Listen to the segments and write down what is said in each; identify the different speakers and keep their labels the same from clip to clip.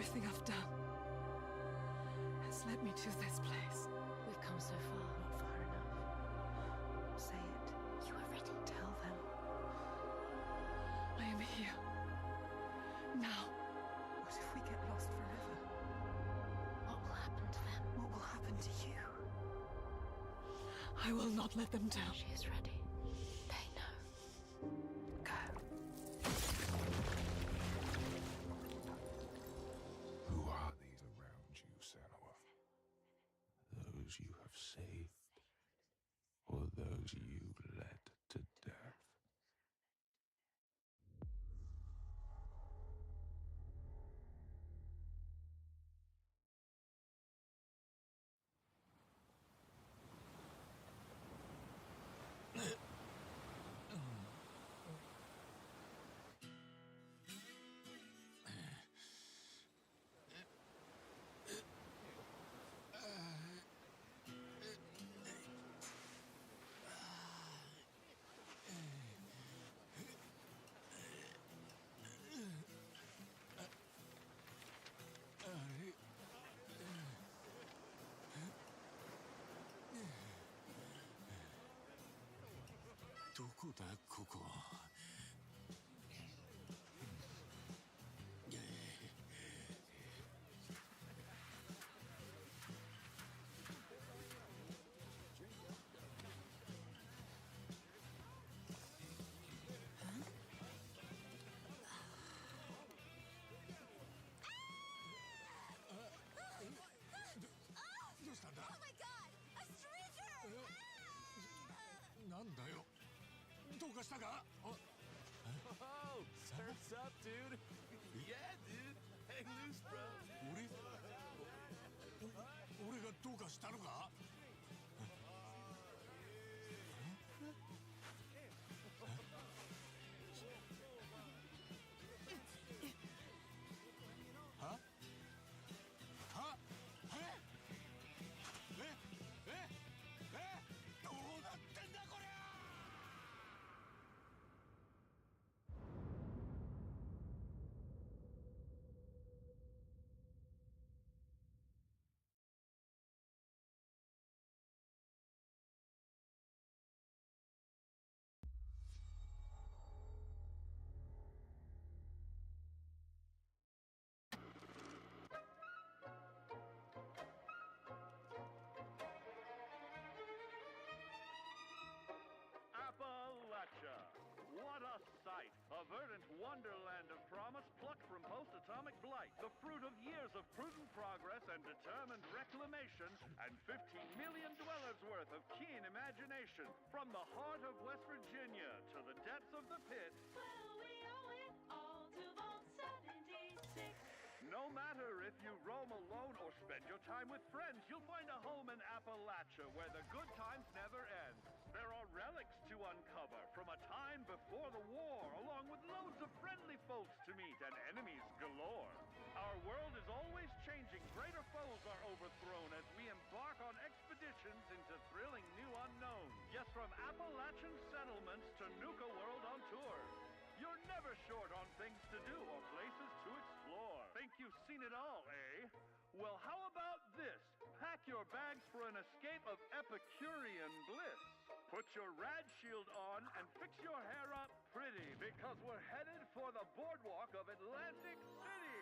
Speaker 1: Everything I've done has led me to this place.
Speaker 2: We've come so far.
Speaker 1: Not far enough. Say it.
Speaker 2: You are ready.
Speaker 1: Tell them. I am here. Now. What if we get lost forever?
Speaker 2: What will happen to them?
Speaker 1: What will happen to you? I will not let them down.
Speaker 2: She is ready. They know.
Speaker 1: Go.
Speaker 3: Who are these around you, Senua? Those you have saved, or those you led to death?ここ。どうしたんだ？
Speaker 4: Oh my god! A stranger!
Speaker 3: なんだよ。どうかしたか？
Speaker 5: Oh, surf's up, dude. Yeah, dude. Hang loose, bro.
Speaker 3: 俺がどうかしたのか？は？は？どうなってんだこりゃ！
Speaker 6: Appalachia! What a sight! A verdant wonderland of promise plucked from post-atomic blight. The fruit of years of prudent progress and determined reclamation, and 15 million dwellers worth of keen imagination. From the heart of West Virginia to the depths of the pit.
Speaker 7: Well, we owe it all to Vault 76.
Speaker 6: No matter if you roam alone or spend your time with friends, you'll find a home in Appalachia where the good times never end. There are relics to uncover from a time before the war, along with loads of friendly folks to meet and enemies galore. Our world is always changing. Greater foes are overthrown as we embark on expeditions into thrilling new unknowns. Yes, from Appalachian settlements to Nuka World on tour. You're never short on things to do or places to explore. Think you've seen it all, eh? Well, how about this? Pack your bags for an escape of Epicurean bliss. Put your rad shield on and fix your hair up pretty, because we're headed for the boardwalk of Atlantic City.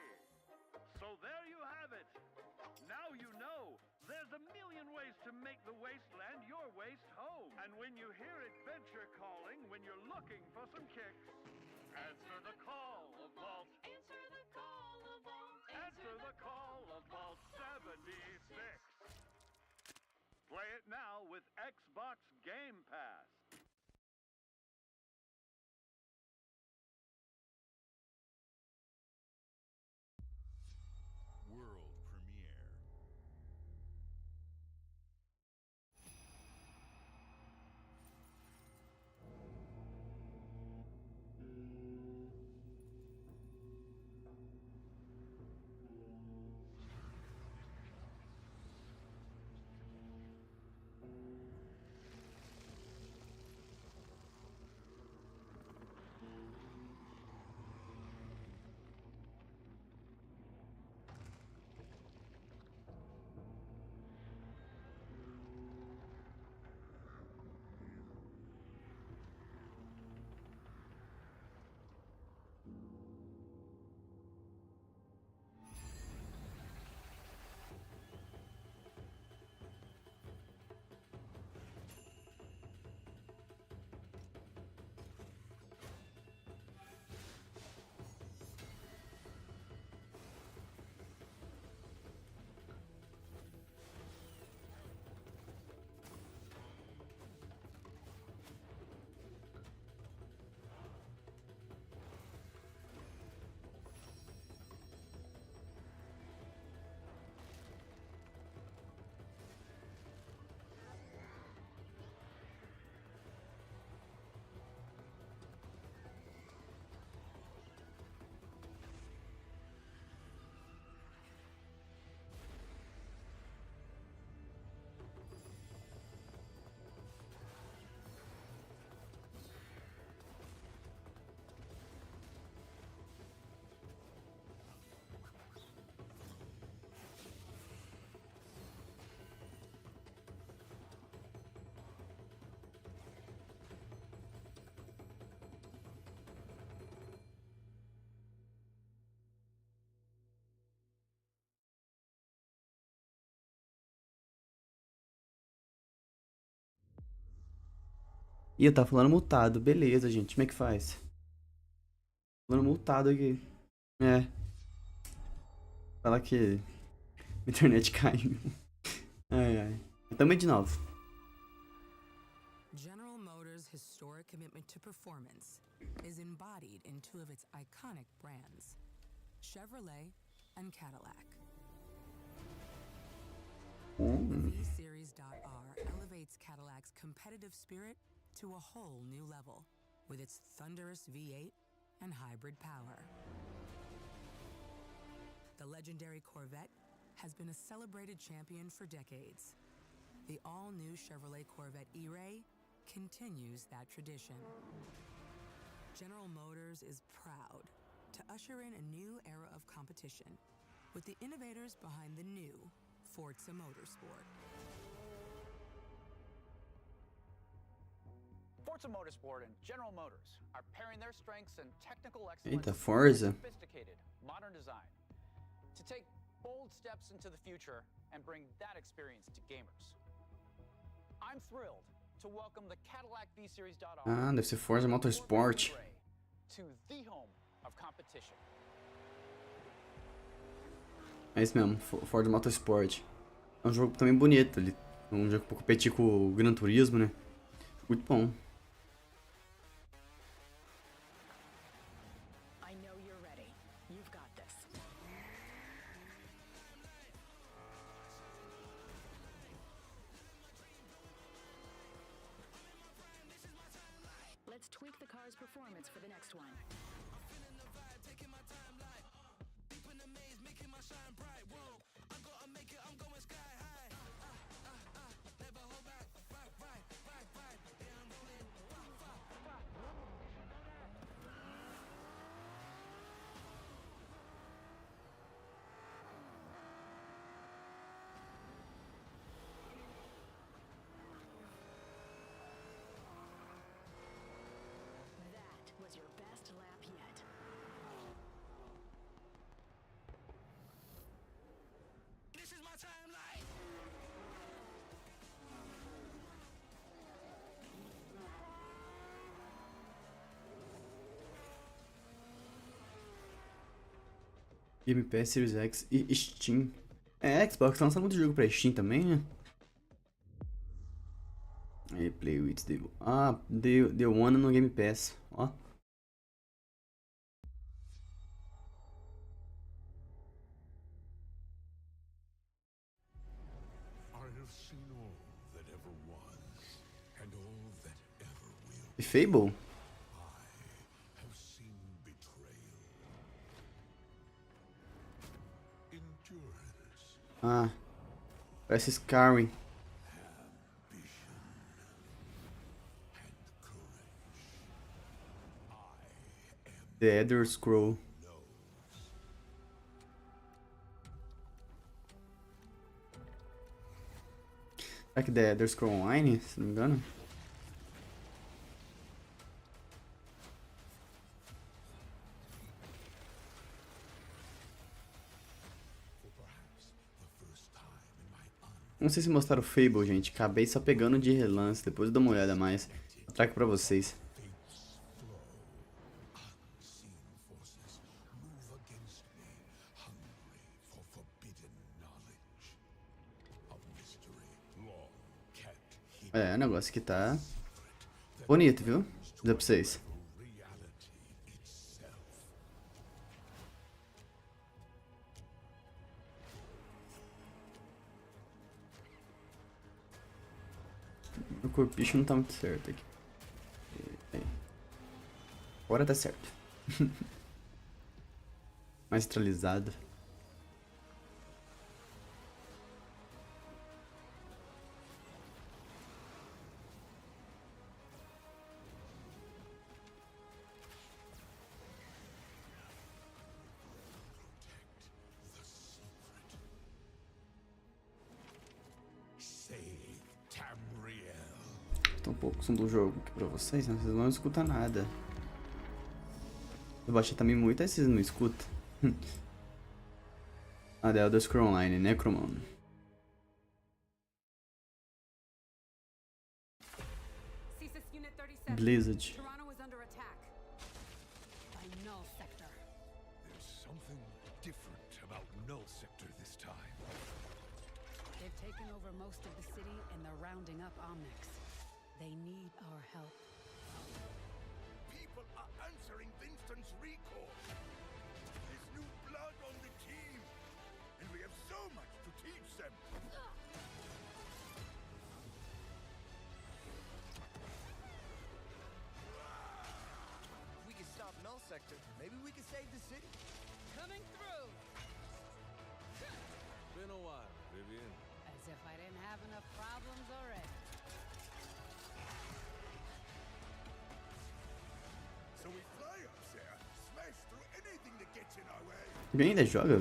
Speaker 6: So there you have it. Now you know. There's a million ways to make the wasteland your waste home. And when you hear adventure calling, when you're looking for some kicks, answer the call of Vault.
Speaker 7: Answer the call of Vault.
Speaker 6: Answer the call of Vault 76. Play it now with Xbox Game Pass.
Speaker 5: World premiere.
Speaker 8: Ih, eu tava falando multado. Beleza, gente. Como é que faz? Falando multado aqui. É. Fala que minha internet caiu. Ai, ai. Também de novo.
Speaker 9: General Motors' historic commitment to performance is embodied in two of its iconic brands, Chevrolet and Cadillac. The V-Series.R elevates Cadillac's competitive spirit to a whole new level with its thunderous V8 and hybrid power. The legendary Corvette has been a celebrated champion for decades. The all-new Chevrolet Corvette E-Ray continues that tradition. General Motors is proud to usher in a new era of competition with the innovators behind the new Forza Motorsport.
Speaker 10: Forza Motorsport and General Motors are pairing their strengths and technical excellence
Speaker 8: Eita,
Speaker 10: with
Speaker 8: Forza.
Speaker 10: sophisticated, modern design to take bold steps into the future and bring that experience to gamers. I'm thrilled to welcome the Cadillac V-Series.R
Speaker 8: Ah, deve ser Forza Motorsport.
Speaker 10: to the home of competition.
Speaker 8: É isso mesmo, Forza Motorsport. É um jogo também bonito. Ele é um jogo pra competir com o Gran Turismo, né? Muito bom.
Speaker 7: I know you're ready. You've got this. Let's tweak the car's performance for the next one. That was your best lap yet. This is my timeline.
Speaker 8: Game Pass, Series X e Steam. É, Xbox tá lançando muito jogo pra Steam também, né? Aí, Play with the... Ah, The One no Game Pass, ó.
Speaker 3: I have seen all that ever was, and all that ever will.
Speaker 8: E Fable?
Speaker 3: I have seen betrayal, endurance,
Speaker 8: Ah, parece Skyrim.
Speaker 3: ambition, and courage. I am
Speaker 8: The Elder Scroll. Será que The Elder Scroll Online, se não me engano? Não sei se mostraram o Fable, gente. Acabei só pegando de relance. Depois eu dou uma olhada mais. Eu trago pra vocês.
Speaker 3: unseen forces move against me, hungry for forbidden knowledge. A mystery long kept hidden,
Speaker 8: É, o negócio que tá bonito, viu? Vou dizer pra vocês.
Speaker 3: reality itself.
Speaker 8: O corpicho não tá muito certo aqui. Aí. Agora tá certo. Mais centralizado.
Speaker 3: Save Tamriel.
Speaker 8: Tá um pouco som do jogo aqui pra vocês, né? Vocês não escutam nada. Eu baixei também muito, aí vocês não escutam. Ah, The Elder Scrolls Online, Necromon.
Speaker 7: CSIS Unit 37
Speaker 8: Blizzard.
Speaker 9: Toronto is under attack by Null Sector.
Speaker 5: There's something different about Null Sector this time.
Speaker 9: They've taken over most of the city and they're rounding up Omnics. They need our help.
Speaker 5: People are answering Winston's recall. There's new blood on the team, and we have so much to teach them.
Speaker 11: If we can stop Null Sector, maybe we can save the city.
Speaker 9: Coming through!
Speaker 3: Been a while, Vivian.
Speaker 9: As if I didn't have enough problems already.
Speaker 5: So we fly up there, smash through anything that gets in our way.
Speaker 8: Alguém ainda joga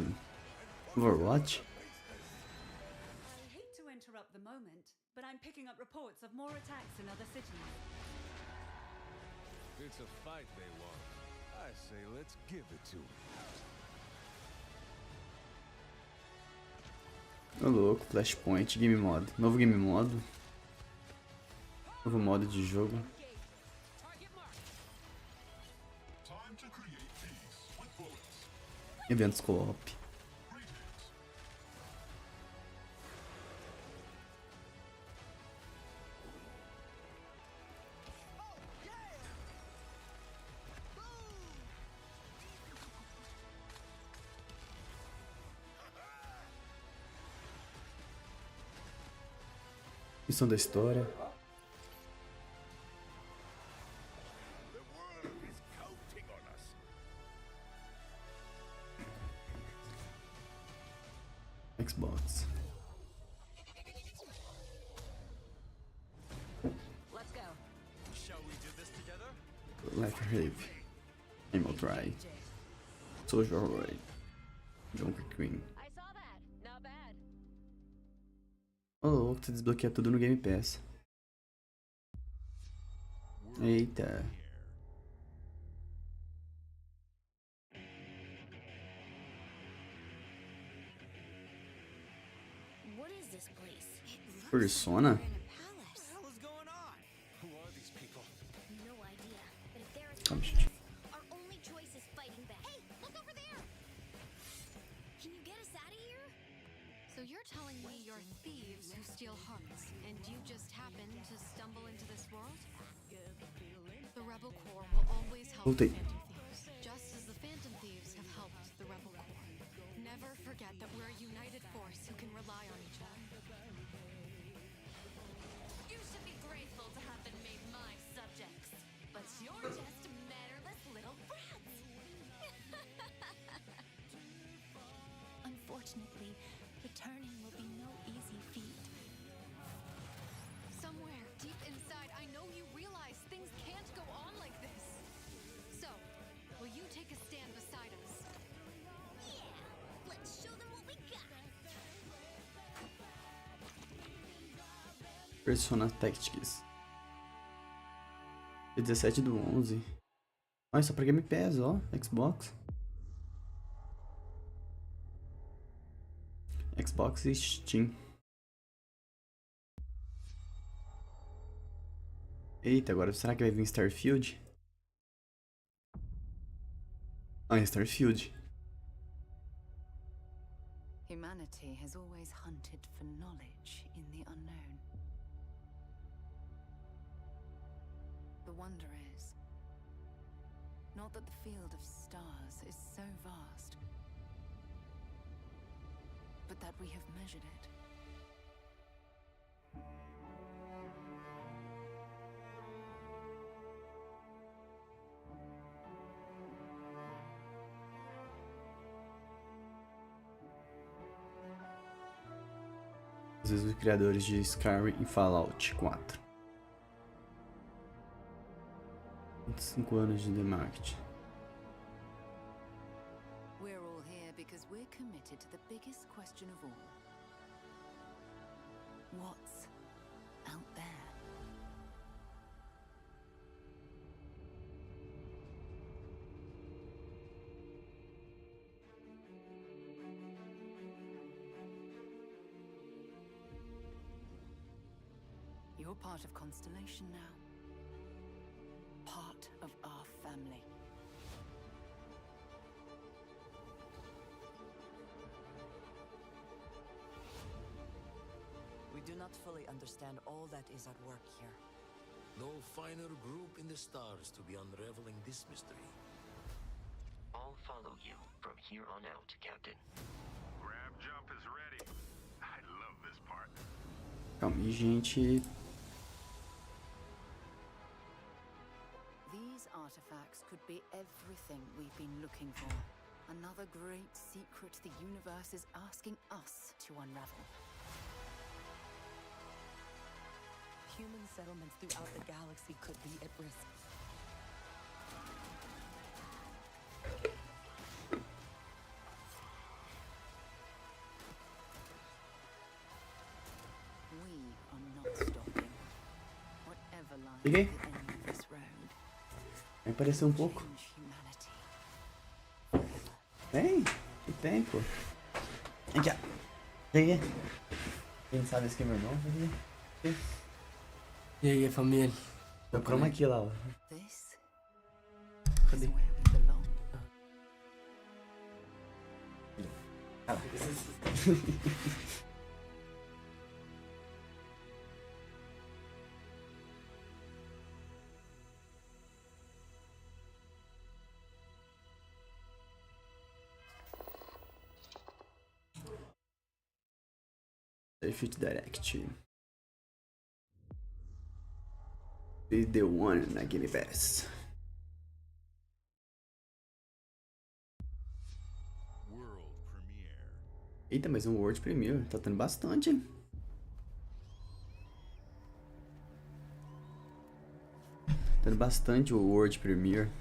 Speaker 8: Overwatch?
Speaker 12: I hate to interrupt the moment, but I'm picking up reports of more attacks in other cities.
Speaker 3: It's a fight they want. I say let's give it to them.
Speaker 8: Ô louco, Flashpoint, Game Mode. Novo Game Mode. Novo modo de jogo. Eventos co-op. Missão da história.
Speaker 5: The world is counting on us.
Speaker 8: Xbox.
Speaker 2: Let's go.
Speaker 11: Shall we do this together?
Speaker 8: Life Rave. Animal Dry. Social Roy. Junker Queen.
Speaker 2: I saw that. Not bad.
Speaker 8: Ô louco, você desbloqueia tudo no Game Pass. Eita.
Speaker 2: What is this place?
Speaker 8: Persona?
Speaker 11: What the hell is going on? Who are these people?
Speaker 2: No idea. But if there is
Speaker 8: Calma, gente.
Speaker 2: our only choice is fighting back. Hey, look over there! Can you get us out of here?
Speaker 13: So you're telling me you're thieves who steal hearts, and you just happen to stumble into this world? The Rebel Corps will always help the
Speaker 8: Voltei.
Speaker 13: Phantom Thieves, just as the Phantom Thieves have helped the Rebel Corps. Never forget that we're a united force who can rely on each other.
Speaker 7: You should be grateful to have been made my subjects. But you're just mannerless little brats.
Speaker 2: Unfortunately, returning will be no easy feat.
Speaker 13: Somewhere deep inside, I know you realize things can't go on like this. So, will you take a stand beside us?
Speaker 2: Yeah, let's show them what we got.
Speaker 8: Persona Tactics. Dia 17/11. Olha, só pra Game Pass, ó. Xbox. Xbox e Steam. Eita, agora será que vai vir Starfield? Ah, Starfield.
Speaker 12: Humanity has always hunted for knowledge in the unknown. The wonder is not that the field of stars is so vast, but that we have measured it.
Speaker 8: Às vezes os criadores de Skyrim e Fallout 4. 25 anos de The Market.
Speaker 12: We're all here because we're committed to the biggest question of all. What's out there? You're part of Constellation now. family. We do not fully understand all that is at work here.
Speaker 14: No finer group in the stars to be unraveling this mystery.
Speaker 15: I'll follow you from here on out, Captain.
Speaker 6: Grab jump is ready. I love this part.
Speaker 8: Calma aí, gente.
Speaker 12: These artifacts could be everything we've been looking for. Another great secret the universe is asking us to unravel. Human settlements throughout the galaxy could be at risk. We are not stopping. Whatever lies at the
Speaker 8: Peguei.
Speaker 12: end of this road.
Speaker 8: Vai aparecer um pouco. Vem, que tempo. Aqui, ó. Peguei. Quem sabe esse aqui é meu irmão? Aqui.
Speaker 16: E aí, família?
Speaker 8: Tô chroma aqui lá, ó.
Speaker 12: This
Speaker 8: Cadê?
Speaker 12: is where we belong.
Speaker 8: Ah lá. Starfield Direct. Be the one na Game Pass.
Speaker 3: World premiere.
Speaker 8: Eita, mas um World Premiere. Tá tendo bastante, hein? Tendo bastante o World Premiere.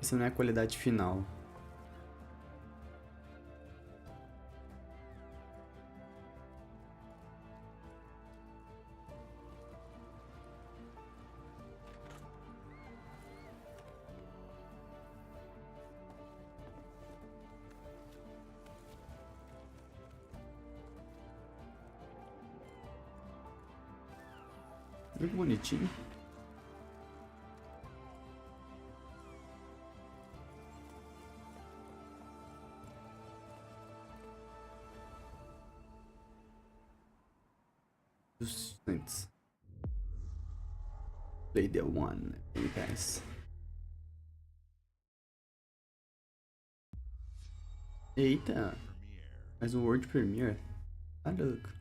Speaker 8: Essa não é a qualidade final. Muito bonitinho. Antes. Play the one, Game Pass. Eita, mais um World Premiere. Tá louco.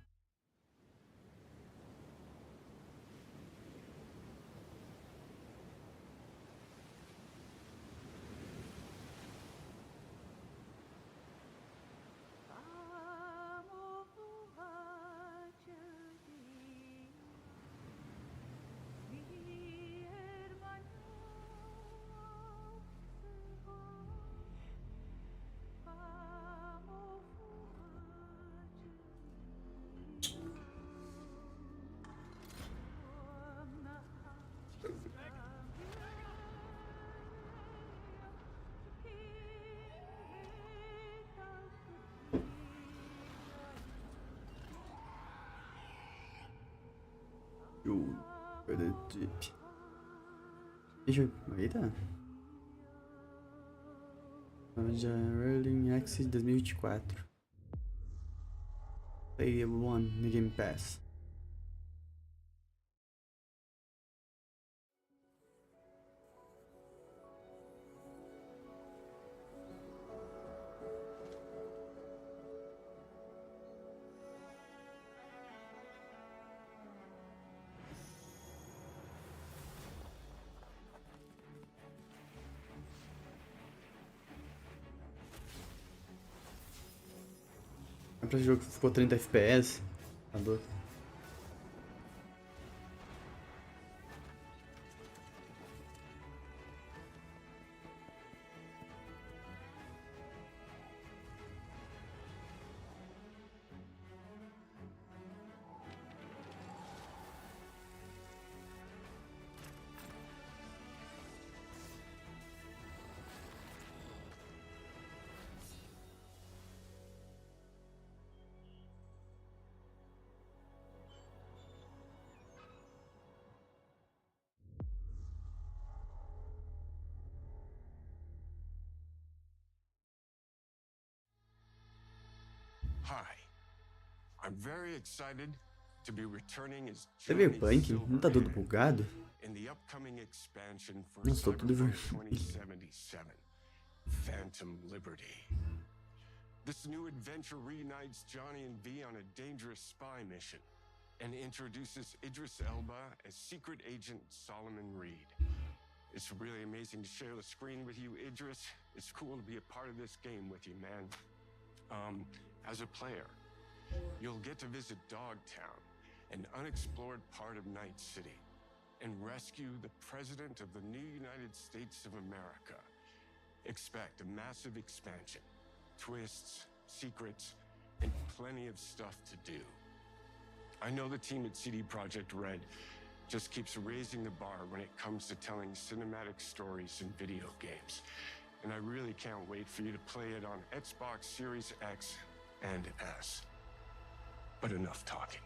Speaker 8: For the deep. Deixa eu... Eita. Já Early Access 2024. Play 1 no Game Pass. Pra esse jogo que ficou 30 FPS. Tá doido.
Speaker 3: Hi. I'm very excited to be returning as
Speaker 8: Cyberpunk? Não tá tudo bugado?
Speaker 3: in the upcoming expansion for
Speaker 8: Nossa, tô tudo
Speaker 3: Cyberpunk
Speaker 8: vermelho.
Speaker 3: 2077, Phantom Liberty. This new adventure reunites Johnny and V on a dangerous spy mission and introduces Idris Elba as secret agent Solomon Reed. It's really amazing to share the screen with you, Idris. It's cool to be a part of this game with you, man. As a player, you'll get to visit Dogtown, an unexplored part of Night City, and rescue the President of the new United States of America. Expect a massive expansion, twists, secrets, and plenty of stuff to do. I know the team at CD Projekt Red just keeps raising the bar when it comes to telling cinematic stories in video games. And I really can't wait for you to play it on Xbox Series X and S. But enough talking.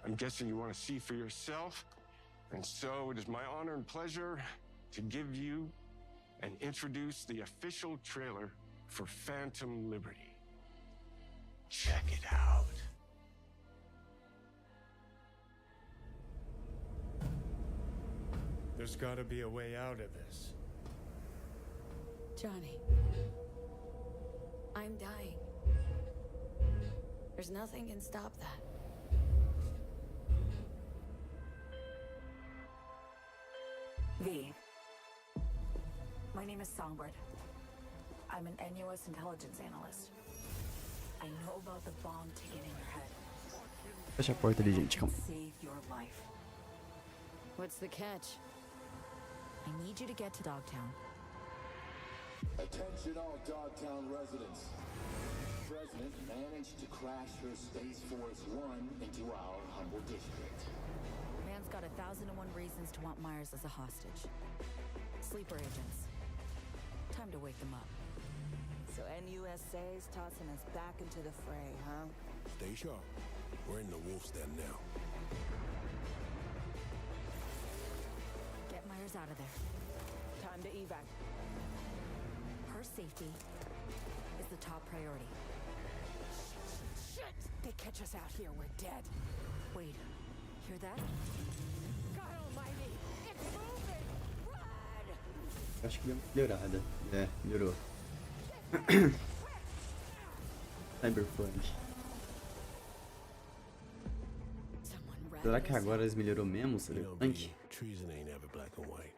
Speaker 3: I'm guessing you want to see for yourself, and so it is my honor and pleasure to give you and introduce the official trailer for Phantom Liberty. Check it out.
Speaker 17: There's gotta be a way out of this.
Speaker 12: Johnny, I'm dying. There's nothing can stop that.
Speaker 18: V. My name is Songbird. I'm an NUS intelligence analyst. I know about the bomb ticking in your head.
Speaker 8: Fecha a porta ali, gente. Calma.
Speaker 18: Save your life.
Speaker 12: What's the catch? I need you to get to Dogtown.
Speaker 19: Attention all Dogtown residents. The President managed to crash her Space Force One into our humble district.
Speaker 12: Man's got 1,001 reasons to want Myers as a hostage. Sleeper agents. Time to wake them up.
Speaker 18: So NUSA's tossing us back into the fray, huh?
Speaker 14: Stay sharp. We're in the wolf's den now.
Speaker 12: Get Myers out of there.
Speaker 18: Time to evac.
Speaker 12: Her safety is the top priority.
Speaker 18: Shit! They catch us out here, we're dead.
Speaker 12: Wait, hear that?
Speaker 18: God almighty! It's moving! Run!
Speaker 8: Acho que deu uma melhorada. É, melhorou. Cyberpunk. Será que agora eles melhorou mesmo o Cyberpunk?
Speaker 14: Treason ain't ever black and white.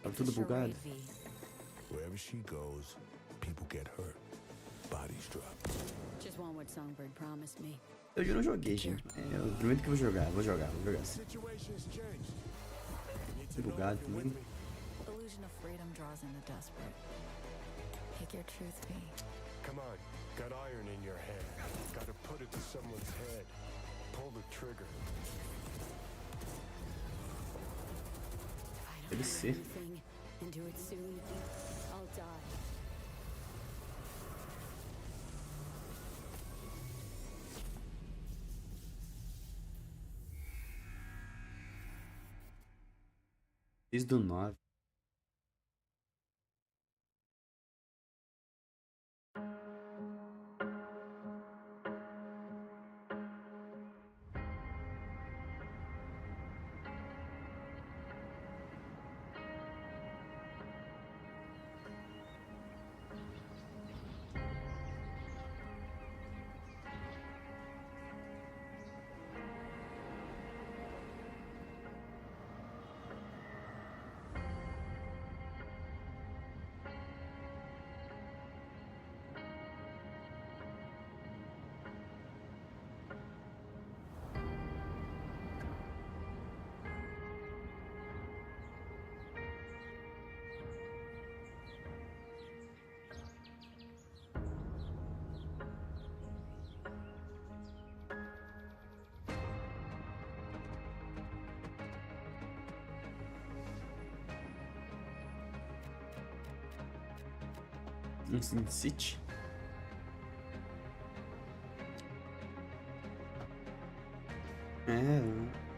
Speaker 8: Tá tudo bugado.
Speaker 14: Wherever she goes, people get hurt. Bodies drop.
Speaker 12: Just want what Songbird promised me.
Speaker 8: Eu não joguei, gente. É, eu prometo que eu vou jogar, vou jogar. Tudo bugado também.
Speaker 12: Illusion of freedom draws in the desperate. Pick your truth, V.
Speaker 14: Come on, got iron in your hand. Gotta put it to someone's head. Pull the trigger.
Speaker 8: Deve ser.
Speaker 12: And do it soon, I'll die.
Speaker 8: Desde o 9. Um Sin City.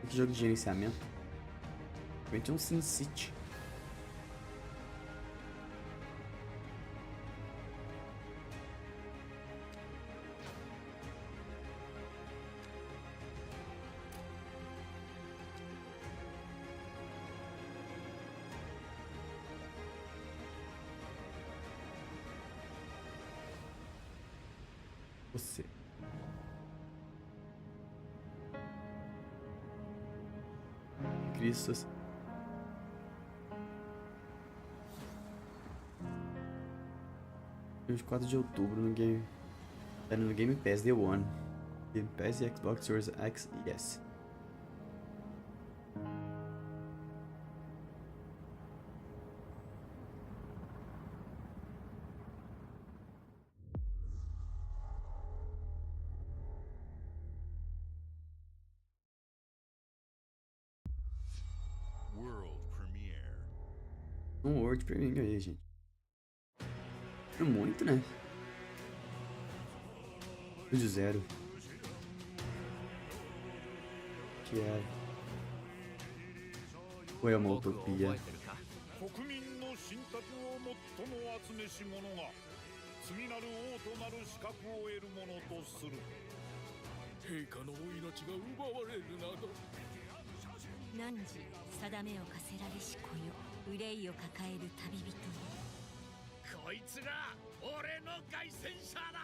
Speaker 8: Que jogo de gerenciamento. Vai ter um Sin City. Você. Cristo. 24 de outubro no Game. Era no Game Pass Day One. Game Pass e Xbox Series X e S. Um World Premiere aí, gente. É muito, né? De zero. Que é. Ou é uma utopia?
Speaker 5: 国民の信託を最も集めし者が次なる王となる資格を得るものとする。陛下のお命が奪われるなど。
Speaker 2: 汝定めを課せられし子よ、憂いを抱える旅人よ。
Speaker 5: こいつが俺の凱旋者だ。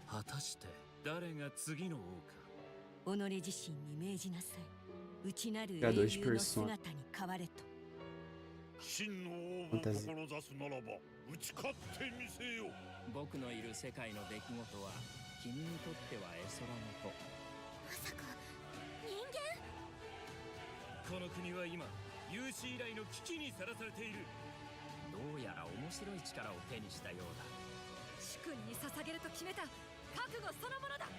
Speaker 20: 果たして誰が次の王か。
Speaker 2: 己自身に命じなさい。内なる英
Speaker 8: Criador de
Speaker 2: 雄の
Speaker 8: person
Speaker 2: 姿に変われと。
Speaker 5: 真の王を志すならば打ち勝ってみせよ。
Speaker 20: 僕のいる世界の出来事は君にとっては絵空事。
Speaker 2: まさか人間？
Speaker 20: この国は今有史以来の危機にさらされている。どうやら面白い力を手にしたようだ。
Speaker 2: 主君に捧げると決めた覚悟そのものだ。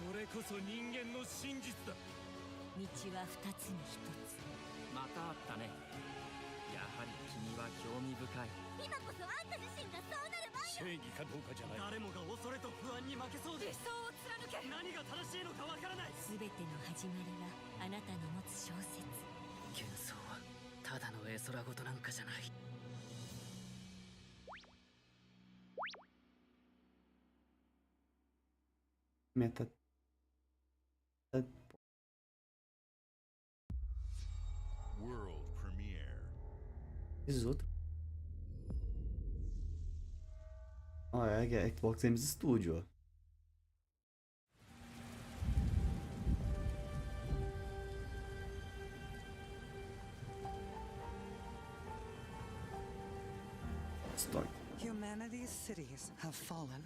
Speaker 20: これこそ人間の真実だ。
Speaker 2: 道は二つに一つ。
Speaker 20: またあったね。やはり君は興味深い。
Speaker 4: 今こそあんた自身がそうなる前よ。
Speaker 5: 正義かどうかじゃない。
Speaker 20: 誰もが恐れと不安に負けそうで。
Speaker 2: 理想を貫け。
Speaker 20: 何が正しいのかわからない。
Speaker 2: すべての始まりはあなたの持つ小説。
Speaker 20: 幻想はただの絵空事なんかじゃない。
Speaker 8: Meta.
Speaker 5: World Premiere.
Speaker 8: Esses outros. Ó, é Xbox Games Studio, ó. Story.
Speaker 21: Humanity's cities have fallen.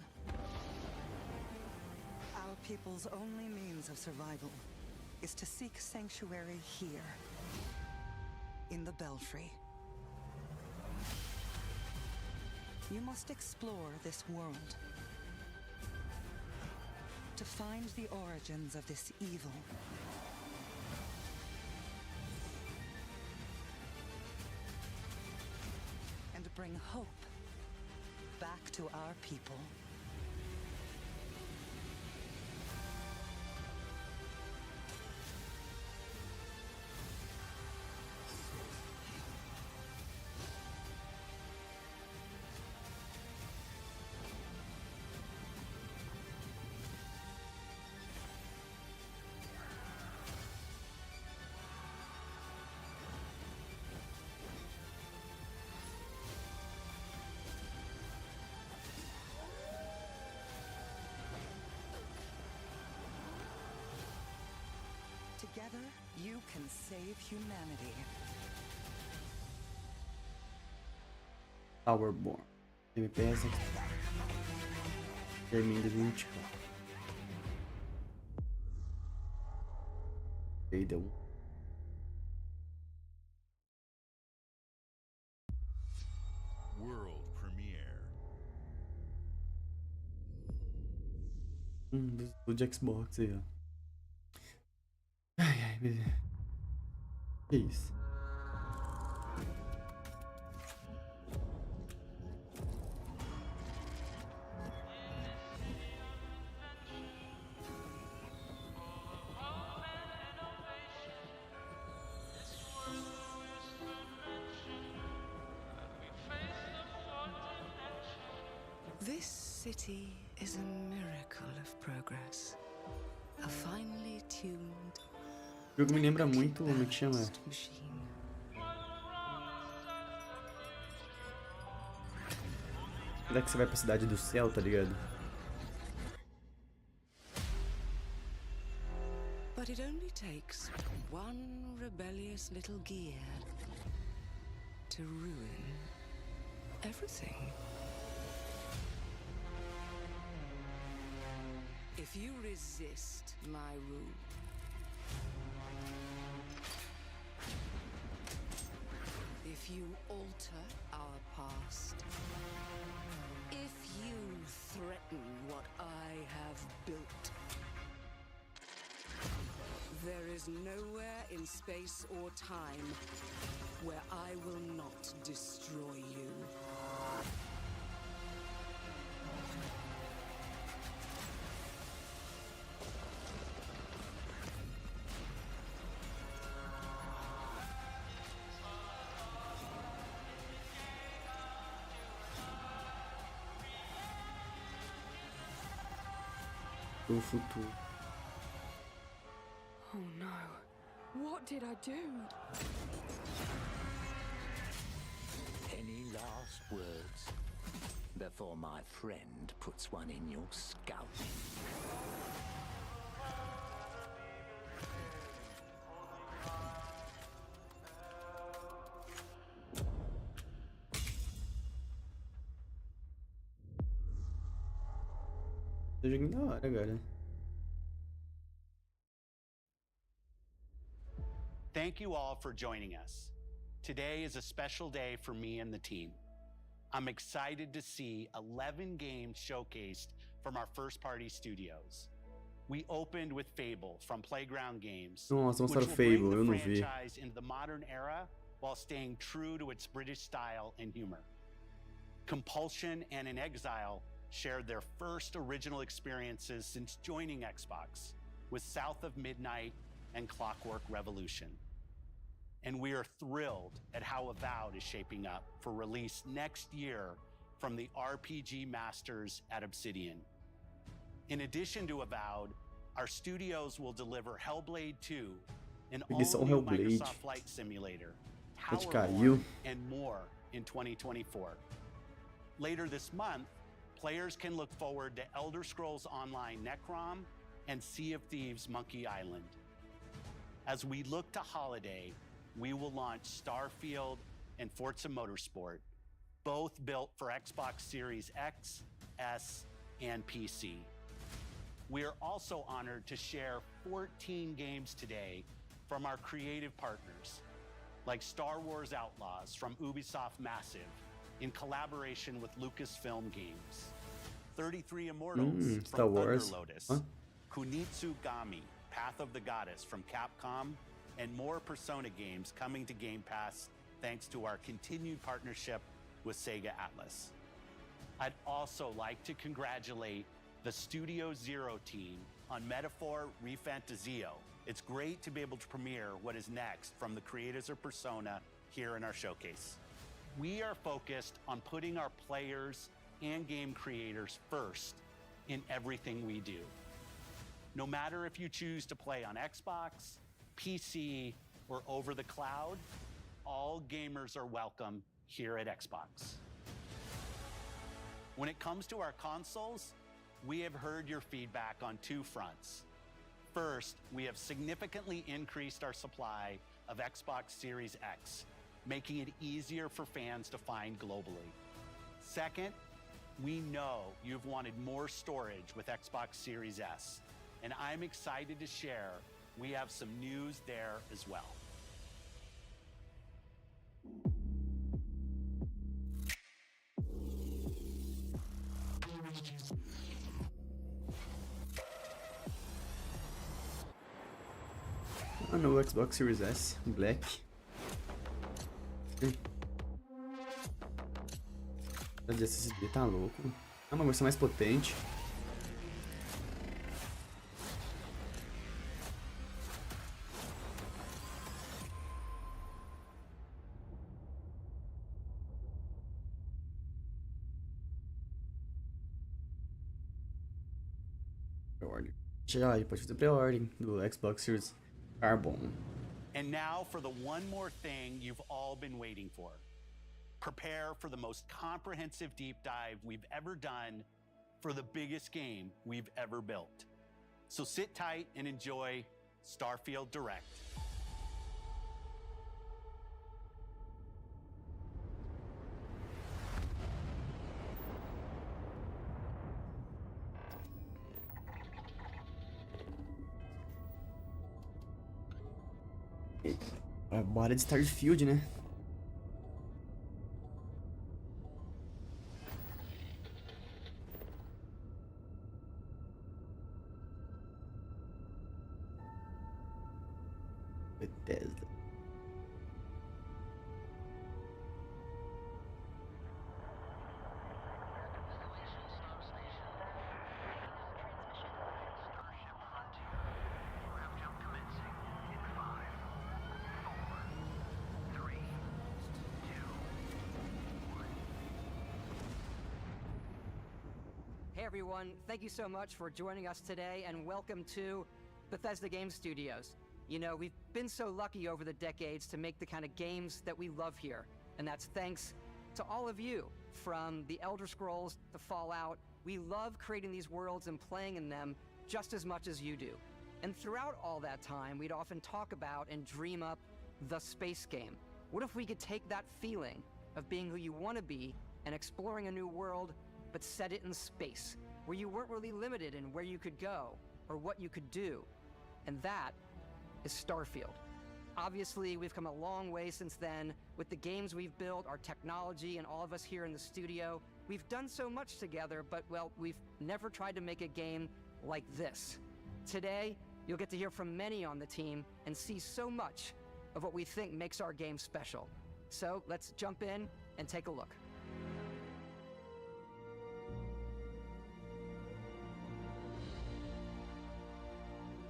Speaker 21: Our people's only means of survival is to seek sanctuary here, in the Belfry. You must explore this world to find the origins of this evil. And bring hope back to our people. Together, you can save humanity.
Speaker 8: Powerborn. FPS termina 20. Aí deu um.
Speaker 5: World Premiere.
Speaker 8: Do Xbox aí, ó. Ai, beleza. Que isso?
Speaker 21: city is a miracle of progress. A finely tuned.
Speaker 8: O jogo me lembra muito, como é que chama? Será que você vai pra Cidade do Céu, tá ligado?
Speaker 21: But it only takes one rebellious little gear to ruin everything. If you resist my rule, if you alter our past, if you threaten what I have built, there is nowhere in space or time where I will not destroy you.
Speaker 8: O futuro.
Speaker 1: Oh no. What did I do?
Speaker 22: Any last words before my friend puts one in your scalp?
Speaker 8: Tá joguinho da hora, cara.
Speaker 23: Thank you all for joining us. Today is a special day for me and the team. I'm excited to see 11 games showcased from our first-party studios. We opened with Fable from Playground Games,
Speaker 8: Nossa,
Speaker 23: which
Speaker 8: mostraram
Speaker 23: will
Speaker 8: Fable,
Speaker 23: bring
Speaker 8: eu
Speaker 23: the
Speaker 8: não vi.
Speaker 23: franchise into the modern era while staying true to its British style and humor. Compulsion and In Exile shared their first original experiences since joining Xbox with South of Midnight and Clockwork Revolution. And we are thrilled at how Avowed is shaping up for release next year from the RPG masters at Obsidian. In addition to Avowed, our studios will deliver Hellblade 2, an all-new Microsoft Flight Simulator, Towerborn, and more in 2024. Later this month, players can look forward to Elder Scrolls Online Necrom and Sea of Thieves Monkey Island. As we look to holiday, we will launch Starfield and Forza Motorsport, both built for Xbox Series X, S, and PC. We are also honored to share 14 games today from our creative partners, like Star Wars Outlaws from Ubisoft Massive in collaboration with Lucasfilm Games, 33 Immortals
Speaker 8: Star
Speaker 23: from Thunder
Speaker 8: Wars.
Speaker 23: Lotus,
Speaker 8: Huh?
Speaker 23: Kunitsu Gami, Path of the Goddess from Capcom, and more Persona games coming to Game Pass thanks to our continued partnership with Sega Atlas. I'd also like to congratulate the Studio Zero team on Metaphor Refantazio. It's great to be able to premiere what is next from the creators of Persona here in our showcase. We are focused on putting our players and game creators first in everything we do. No matter if you choose to play on Xbox, PC, or over the cloud, all gamers are welcome here at Xbox. When it comes to our consoles, we have heard your feedback on two fronts. First, we have significantly increased our supply of Xbox Series X, making it easier for fans to find globally. Second, we know you've wanted more storage with Xbox Series S, and I'm excited to share we have some news there as well.
Speaker 8: Ah, no Xbox Series S, Black. A de SSD tá louco. É uma versão mais potente. Pre-order. Já, ele pode fazer pre-ordem do Xbox Series Carbon.
Speaker 23: And now for the one more thing you've all been waiting for. Prepare for the most comprehensive deep dive we've ever done for the biggest game we've ever built. So sit tight and enjoy Starfield Direct.
Speaker 8: Bora de Starfield, né? Bethesda.
Speaker 9: Hey everyone, thank you so much for joining us today and welcome to Bethesda Game Studios. You know, we've been so lucky over the decades to make the kind of games that we love here, and that's thanks to all of you. From the Elder Scrolls to Fallout, we love creating these worlds and playing in them just as much as you do. And throughout all that time, we'd often talk about and dream up the space game. What if we could take that feeling of being who you want to be and exploring a new world, but set it in space, where you weren't really limited in where you could go or what you could do? And that is Starfield. Obviously, we've come a long way since then with the games we've built, our technology, and all of us here in the studio. We've done so much together, but, well, we've never tried to make a game like this. Today, you'll get to hear from many on the team and see so much of what we think makes our game special. So let's jump in and take a look.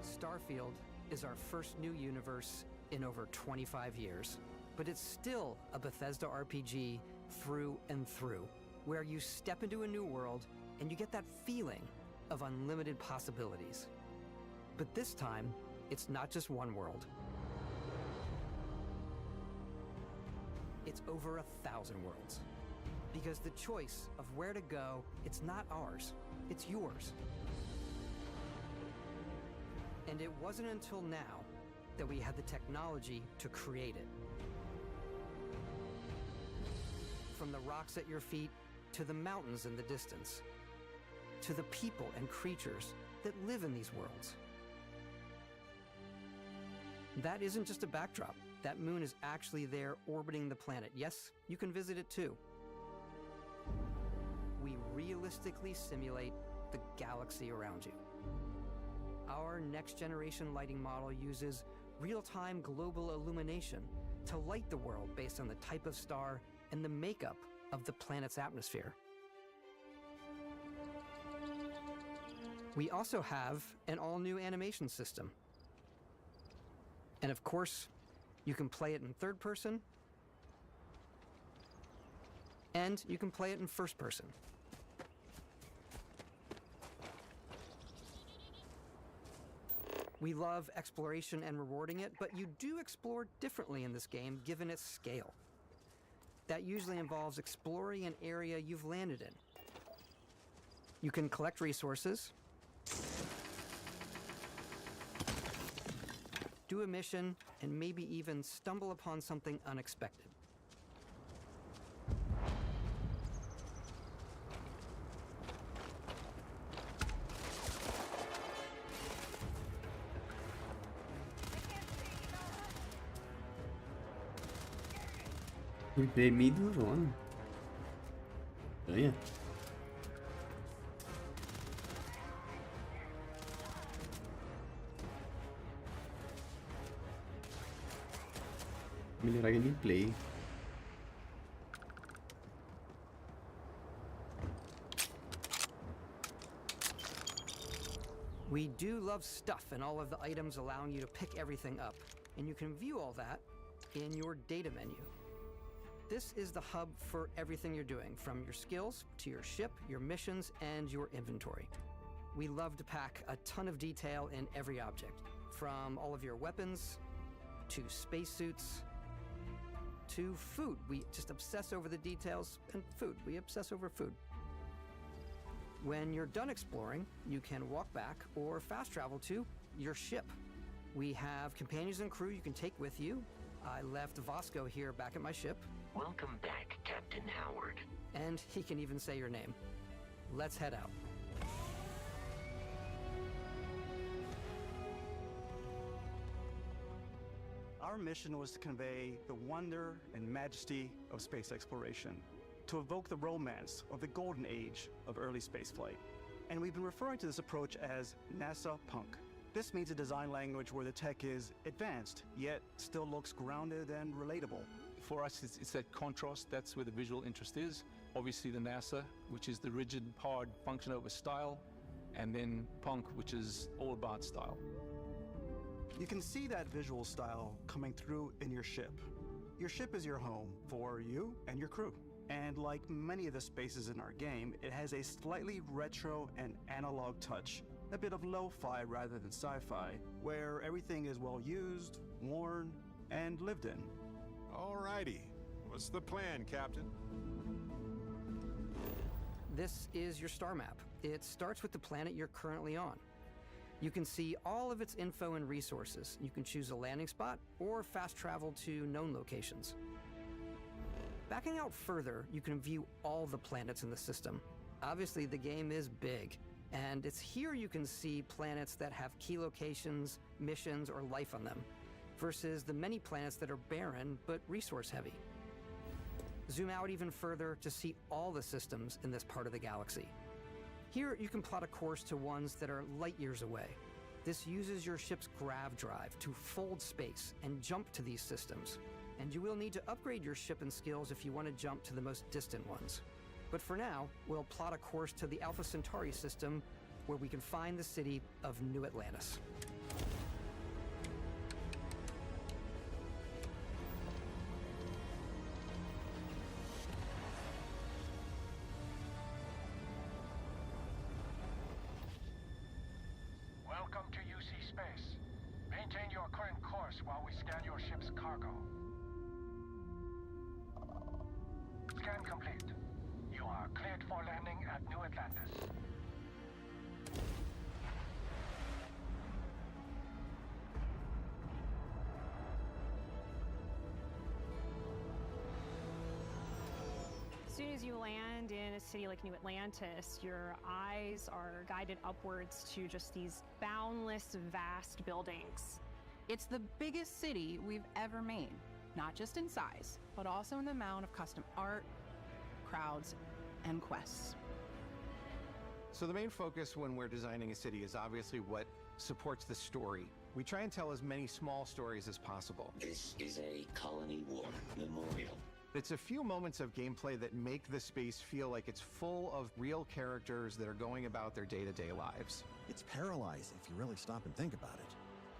Speaker 9: Starfield is our first new universe in over 25 years, but it's still a Bethesda RPG through and through, where you step into a new world and you get that feeling of unlimited possibilities. But this time, it's not just one world. It's over 1,000 worlds. Because the choice of where to go, it's not ours, it's yours. And it wasn't until now that we had the technology to create it. From the rocks at your feet, to the mountains in the distance, to the people and creatures that live in these worlds. That isn't just a backdrop. That moon is actually there orbiting the planet. Yes, you can visit it too. We realistically simulate the galaxy around you. Our next-generation lighting model uses real-time global illumination to light the world based on the type of star and the makeup of the planet's atmosphere. We also have an all-new animation system. And of course, you can play it in third person, and you can play it in first person. We love exploration and rewarding it, but you do explore differently in this game given its scale. That usually involves exploring an area you've landed in. You can collect resources, do a mission, and maybe even stumble upon something unexpected.
Speaker 8: Gameplay meio durona. Ganha. Melhorar a gameplay.
Speaker 9: We do love stuff and all of the items allowing you to pick everything up, and you can view all that in your data menu. This is the hub for everything you're doing, from your skills to your ship, your missions, and your inventory. We love to pack a ton of detail in every object, from all of your weapons, to spacesuits, to food. We just obsess over the details, and food. We obsess over food. When you're done exploring, you can walk back or fast travel to your ship. We have companions and crew you can take with you. I left Vasco here back at my ship.
Speaker 15: Welcome back, Captain Howard.
Speaker 9: And he can even say your name. Let's head out.
Speaker 7: Our mission was to convey the wonder and majesty of space exploration, to evoke the romance of the golden age of early spaceflight. And we've been referring to this approach as NASA Punk. This means a design language where the tech is advanced, yet still looks grounded and relatable.
Speaker 10: For us, it's that contrast. That's where the visual interest is. Obviously the NASA, which is the rigid, hard function over style, and then Punk, which is all about style.
Speaker 7: You can see that visual style coming through in your ship. Your ship is your home for you and your crew. And like many of the spaces in our game, it has a slightly retro and analog touch, a bit of lo-fi rather than sci-fi, where everything is well used, worn, and lived in.
Speaker 11: Alrighty, what's the plan, Captain?
Speaker 9: This is your star map. It starts with the planet you're currently on. You can see all of its info and resources. You can choose a landing spot or fast travel to known locations. Backing out further, you can view all the planets in the system. Obviously, the game is big, and it's here you can see planets that have key locations, missions, or life on them, versus the many planets that are barren but resource-heavy. Zoom out even further to see all the systems in this part of the galaxy. Here, you can plot a course to ones that are light years away. This uses your ship's grav drive to fold space and jump to these systems. And you will need to upgrade your ship and skills if you want to jump to the most distant ones. But for now, we'll plot a course to the Alpha Centauri system, where we can find the city of New Atlantis.
Speaker 24: Welcome to UC Space. Maintain your current course while we scan your ship's cargo. Scan complete. You are cleared for landing at New Atlantis.
Speaker 25: As soon as you land in a city like New Atlantis, your eyes are guided upwards to just these boundless, vast buildings.
Speaker 26: It's the biggest city we've ever made, not just in size, but also in the amount of custom art, crowds, and quests.
Speaker 27: So the main focus when we're designing a city is obviously what supports the story. We try and tell as many small stories as possible.
Speaker 22: This is a Colony War memorial.
Speaker 27: It's a few moments of gameplay that make the space feel like it's full of real characters that are going about their day-to-day lives.
Speaker 28: It's paralyzing if you really stop and think about it.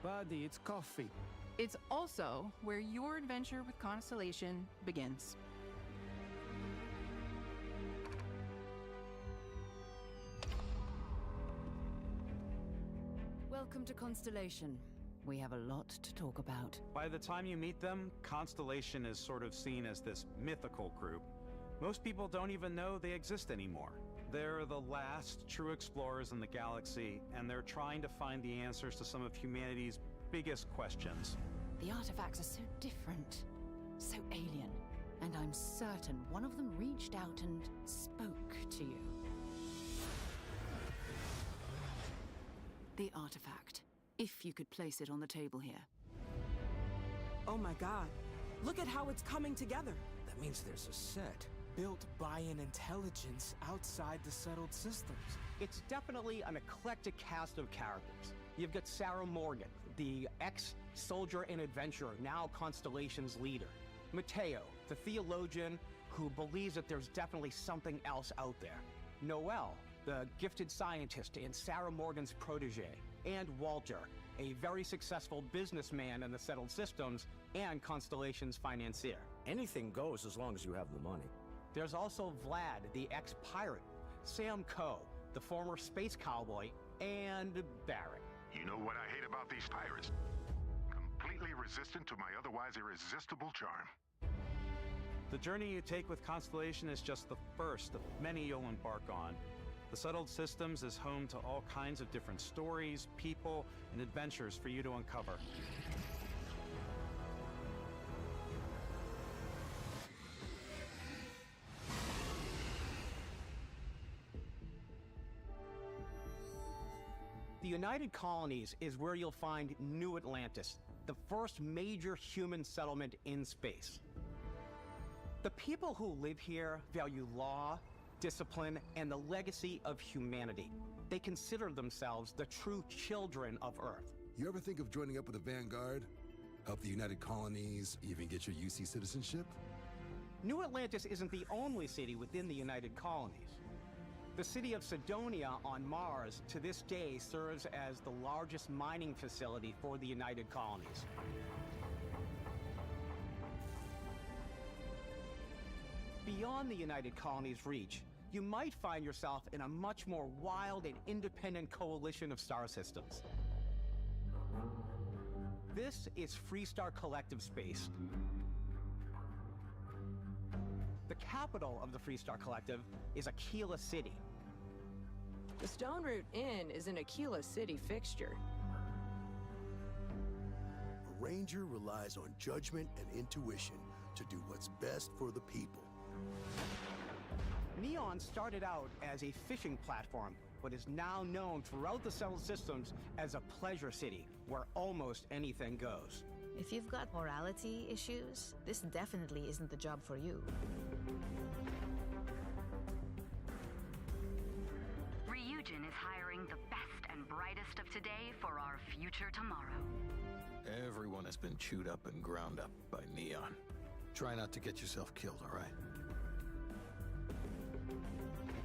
Speaker 29: Buddy, it's coffee.
Speaker 26: It's also where your adventure with Constellation begins.
Speaker 12: Welcome to Constellation. We have a lot to talk about.
Speaker 7: By the time you meet them, Constellation is sort of seen as this mythical group. Most people don't even know they exist anymore. They're the last true explorers in the galaxy, and they're trying to find the answers to some of humanity's biggest questions.
Speaker 12: The artifacts are so different, so alien, and I'm certain one of them reached out and spoke to you. The artifact. If you could place it on the table here.
Speaker 30: Oh my god. Look at how it's coming together.
Speaker 29: That means there's a set built by an intelligence outside the settled systems.
Speaker 31: It's definitely an eclectic cast of characters. You've got Sarah Morgan, the ex-soldier and adventurer, now Constellation's leader. Mateo, the theologian who believes that there's definitely something else out there. Noel, the gifted scientist and Sarah Morgan's protege. And Walter, a very successful businessman in the settled systems and Constellation's financier.
Speaker 29: Anything goes as long as you have the money.
Speaker 31: There's also Vlad, the ex-pirate. Sam Coe, the former space cowboy, and Barrett.
Speaker 2: You know what I hate about these pirates? Completely resistant to my otherwise irresistible charm.
Speaker 7: The journey you take with Constellation is just the first of many you'll embark on. The Settled Systems is home to all kinds of different stories, people, and adventures for you to uncover.
Speaker 31: The United Colonies is where you'll find New Atlantis, the first major human settlement in space. The people who live here value law, discipline, and the legacy of humanity. They consider themselves the true children of Earth.
Speaker 3: You ever think of joining up with the Vanguard? Help the United Colonies, even get your UC citizenship?
Speaker 31: New Atlantis isn't the only city within the United Colonies. The city of Cydonia on Mars to this day serves as the largest mining facility for the United Colonies. Beyond the United Colonies' reach, you might find yourself in a much more wild and independent coalition of star systems. This is Freestar Collective Space. The capital of the Freestar Collective is Aquila City.
Speaker 1: The Stone Root Inn is an Aquila City fixture.
Speaker 4: A ranger relies on judgment and intuition to do what's best for the people.
Speaker 31: Neon started out as a fishing platform, but is now known throughout the Settled Systems as a pleasure city, where almost anything goes.
Speaker 6: If you've got morality issues, this definitely isn't the job for you.
Speaker 13: Ryujin is hiring the best and brightest of today for our future tomorrow.
Speaker 11: Everyone has been chewed up and ground up by Neon. Try not to get yourself killed, all right?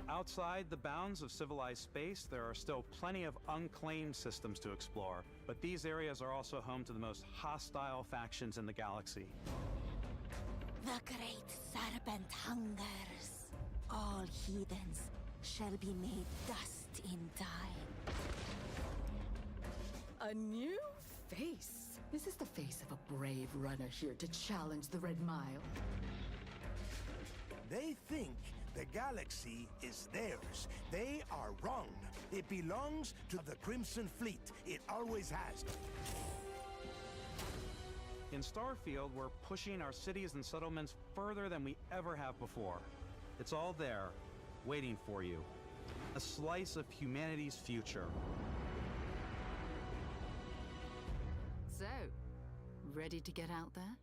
Speaker 7: Outside the bounds of civilized space, there are still plenty of unclaimed systems to explore, but these areas are also home to the most hostile factions in the galaxy.
Speaker 14: The great serpent hungers. All heathens shall be made dust in time.
Speaker 12: A new face. This is the face of a brave runner here to challenge the Red Mile.
Speaker 16: They think the galaxy is theirs. They are wrong. It belongs to the Crimson Fleet. It always has.
Speaker 7: In Starfield, we're pushing our cities and settlements further than we ever have before. It's all there, waiting for you. A slice of humanity's future.
Speaker 12: So, ready to get out there?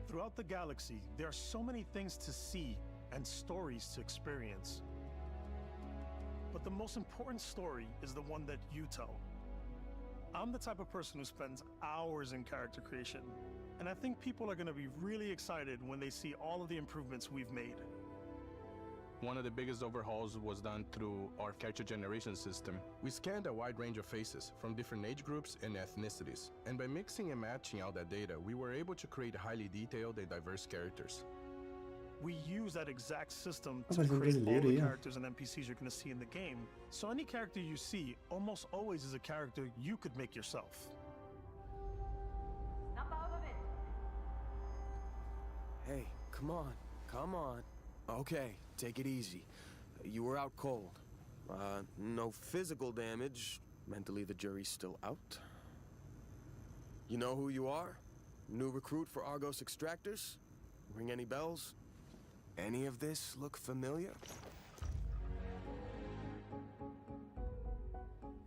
Speaker 17: Throughout the galaxy, there are so many things to see and stories to experience. But the most important story is the one that you tell. I'm the type of person who spends hours in character creation, and I think people are going to be really excited when they see all of the improvements we've made.
Speaker 10: One of the biggest overhauls was done through our character generation system.
Speaker 18: We scanned a wide range of faces from different age groups and ethnicities, and by mixing and matching all that data, we were able to create highly detailed and diverse characters.
Speaker 17: We use that exact system
Speaker 8: Oh,
Speaker 17: to
Speaker 8: mas é
Speaker 17: create all
Speaker 8: brasileiro
Speaker 17: the
Speaker 8: aí, ó.
Speaker 17: characters and NPCs you're going to see in the game. So any character you see almost always is a character you could make yourself.
Speaker 29: Hey, come on, come on. Okay, take it easy. You were out cold. No physical damage. Mentally, the jury's still out. You know who you are? New recruit for Argos Extractors? Ring any bells? Any of this look familiar?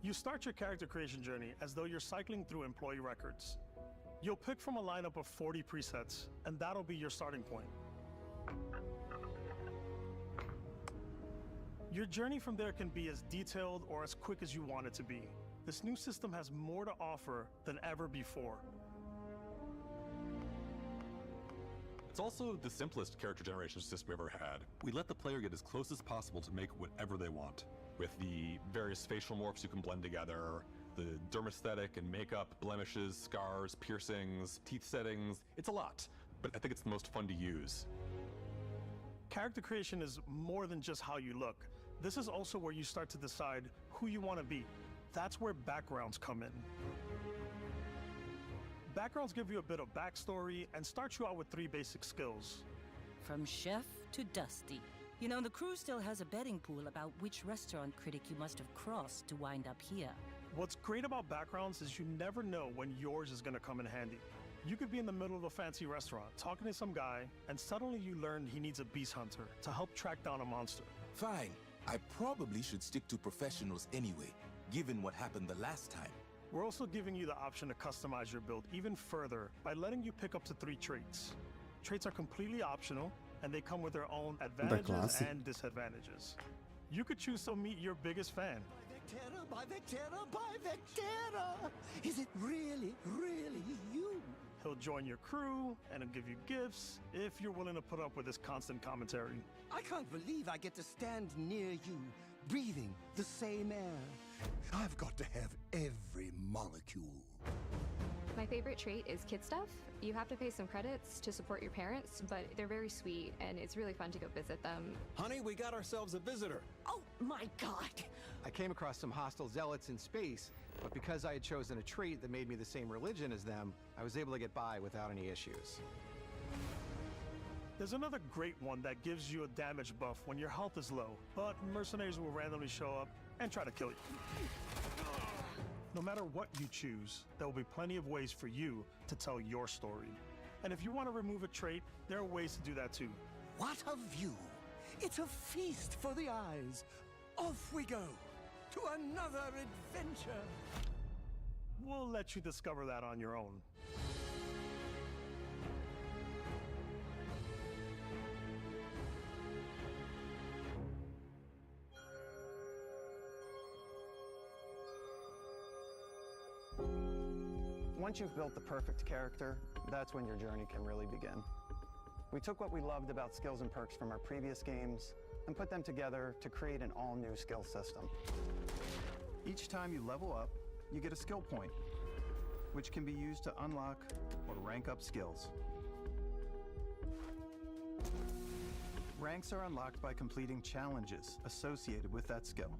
Speaker 17: You start your character creation journey as though you're cycling through employee records. You'll pick from a lineup of 40 presets, and that'll be your starting point. Your journey from there can be as detailed or as quick as you want it to be. This new system has more to offer than ever before.
Speaker 19: It's also the simplest character generation system we've ever had. We let the player get as close as possible to make whatever they want. With the various facial morphs you can blend together, the dermesthetic and makeup, blemishes, scars, piercings, teeth settings, it's a lot, but I think it's the most fun to use.
Speaker 17: Character creation is more than just how you look. This is also where you start to decide who you want to be. That's where backgrounds come in. Backgrounds give you a bit of backstory and start you out with 3 basic skills.
Speaker 14: From chef to Dusty. You know, the crew still has a betting pool about which restaurant critic you must have crossed to wind up here.
Speaker 17: What's great about backgrounds is you never know when yours is going to come in handy. You could be in the middle of a fancy restaurant talking to some guy, and suddenly you learn he needs a beast hunter to help track down a monster.
Speaker 5: Fine. I probably should stick to professionals anyway, given what happened the last time.
Speaker 17: We're also giving you the option to customize your build even further by letting you pick up to 3 traits. Traits are completely optional, and they come with their own advantages and disadvantages. You could choose to meet your biggest fan.
Speaker 16: By Vectera, by Vectera! Is it really, really you?
Speaker 17: He'll join your crew, and he'll give you gifts if you're willing to put up with his constant commentary.
Speaker 16: I can't believe I get to stand near you, breathing the same air. I've got to have every molecule.
Speaker 9: My favorite trait is kid stuff. You have to pay some credits to support your parents, but they're very sweet, and it's really fun to go visit them.
Speaker 15: Honey, we got ourselves a visitor.
Speaker 14: Oh my God!
Speaker 31: I came across some hostile zealots in space, but because I had chosen a trait that made me the same religion as them, I was able to get by without any issues.
Speaker 17: There's another great one that gives you a damage buff when your health is low, but mercenaries will randomly show up and try to kill you. No matter what you choose, there will be plenty of ways for you to tell your story. And if you want to remove a trait, there are ways to do that too.
Speaker 16: What a view! It's a feast for the eyes. Off we go to another adventure.
Speaker 17: We'll let you discover that on your own.
Speaker 7: Once you've built the perfect character, that's when your journey can really begin. We took what we loved about skills and perks from our previous games and put them together to create an all-new skill system. Each time you level up, you get a skill point, which can be used to unlock or rank up skills. Ranks are unlocked by completing challenges associated with that skill.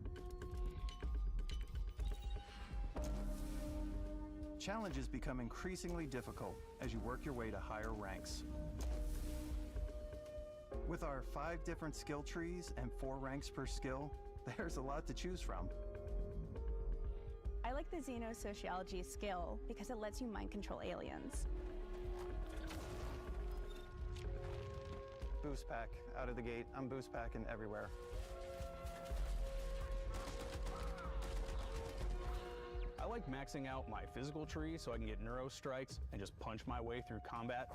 Speaker 7: Challenges become increasingly difficult as you work your way to higher ranks. With our 5 different skill trees and 4 ranks per skill, there's a lot to choose from.
Speaker 20: I like the xenosociology skill because it lets you mind control aliens.
Speaker 7: Boost pack out of the gate. I'm boost packing everywhere.
Speaker 21: I like maxing out my physical tree so I can get neuro strikes and just punch my way through combat.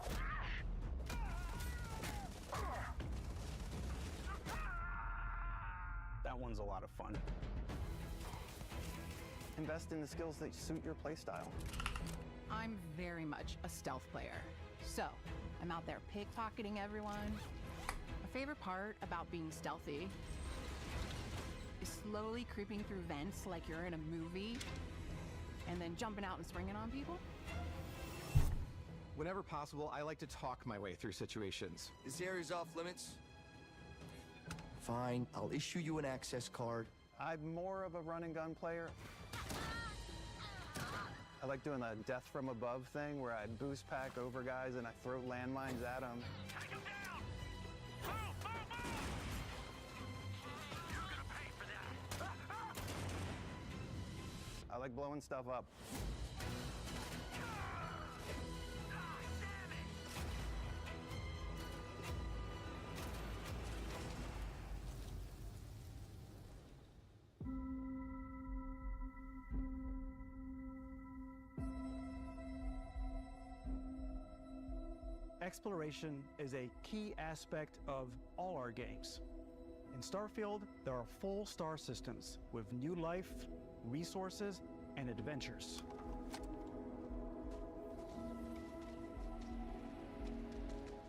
Speaker 21: That one's a lot of fun.
Speaker 7: Invest in the skills that suit your playstyle.
Speaker 26: I'm very much a stealth player. So, I'm out there pickpocketing everyone. My favorite part about being stealthy is slowly creeping through vents like you're in a movie, and then jumping out and springing on people.
Speaker 31: Whenever possible, I like to talk my way through situations.
Speaker 20: This area's off limits. Fine, I'll issue you an access card.
Speaker 7: I'm more of a run and gun player. I like doing the death from above thing where I boost pack over guys and I throw landmines at them. I like blowing stuff up. Exploration is a key aspect of all our games. In Starfield, there are full star systems with new life, resources, and adventures.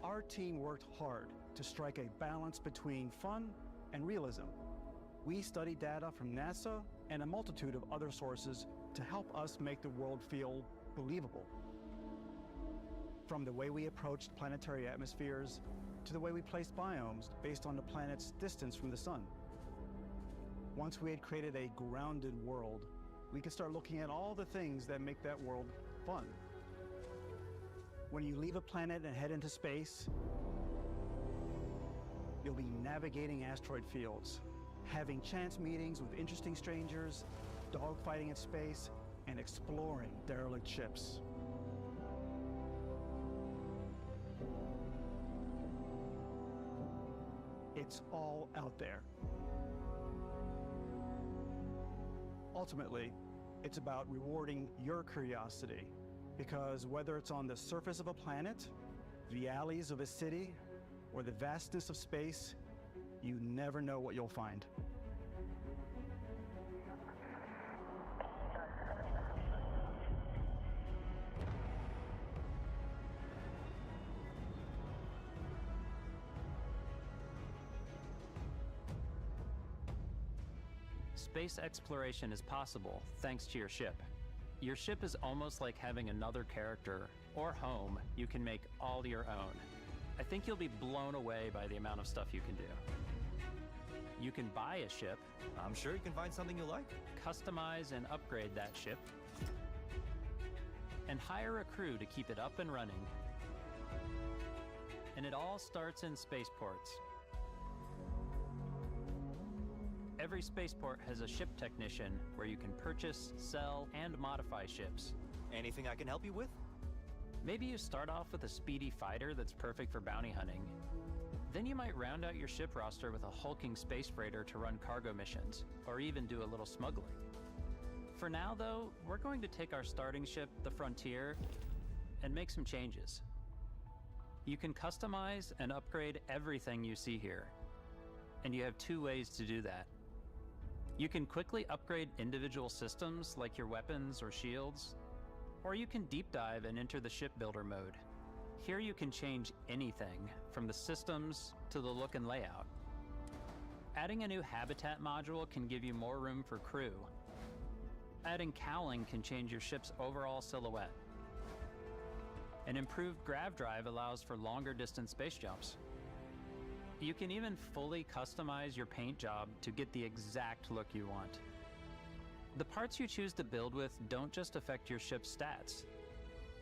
Speaker 7: Our team worked hard to strike a balance between fun and realism. We studied data from NASA and a multitude of other sources to help us make the world feel believable. From the way we approached planetary atmospheres, to the way we placed biomes based on the planet's distance from the sun. Once we had created a grounded world, we could start looking at all the things that make that world fun. When you leave a planet and head into space, you'll be navigating asteroid fields, having chance meetings with interesting strangers, dogfighting in space, and exploring derelict ships. It's all out there. Ultimately, it's about rewarding your curiosity, because whether it's on the surface of a planet, the alleys of a city, or the vastness of space, you never know what you'll find.
Speaker 1: Space exploration is possible thanks to your ship. Your ship is almost like having another character or home you can make all your own. I think you'll be blown away by the amount of stuff you can do. You can buy a ship.
Speaker 2: I'm sure you can find something you like.
Speaker 1: Customize and upgrade that ship. And hire a crew to keep it up and running. And it all starts in spaceports. Every spaceport has a ship technician where you can purchase, sell, and modify ships.
Speaker 2: Anything I can help you with?
Speaker 1: Maybe you start off with a speedy fighter that's perfect for bounty hunting. Then you might round out your ship roster with a hulking space freighter to run cargo missions, or even do a little smuggling. For now, though, we're going to take our starting ship, the Frontier, and make some changes. You can customize and upgrade everything you see here, and you have two ways to do that. You can quickly upgrade individual systems like your weapons or shields, or you can deep dive and enter the shipbuilder mode. Here you can change anything from the systems to the look and layout. Adding a new habitat module can give you more room for crew. Adding cowling can change your ship's overall silhouette. An improved grav drive allows for longer distance space jumps. You can even fully customize your paint job to get the exact look you want. The parts you choose to build with don't just affect your ship's stats.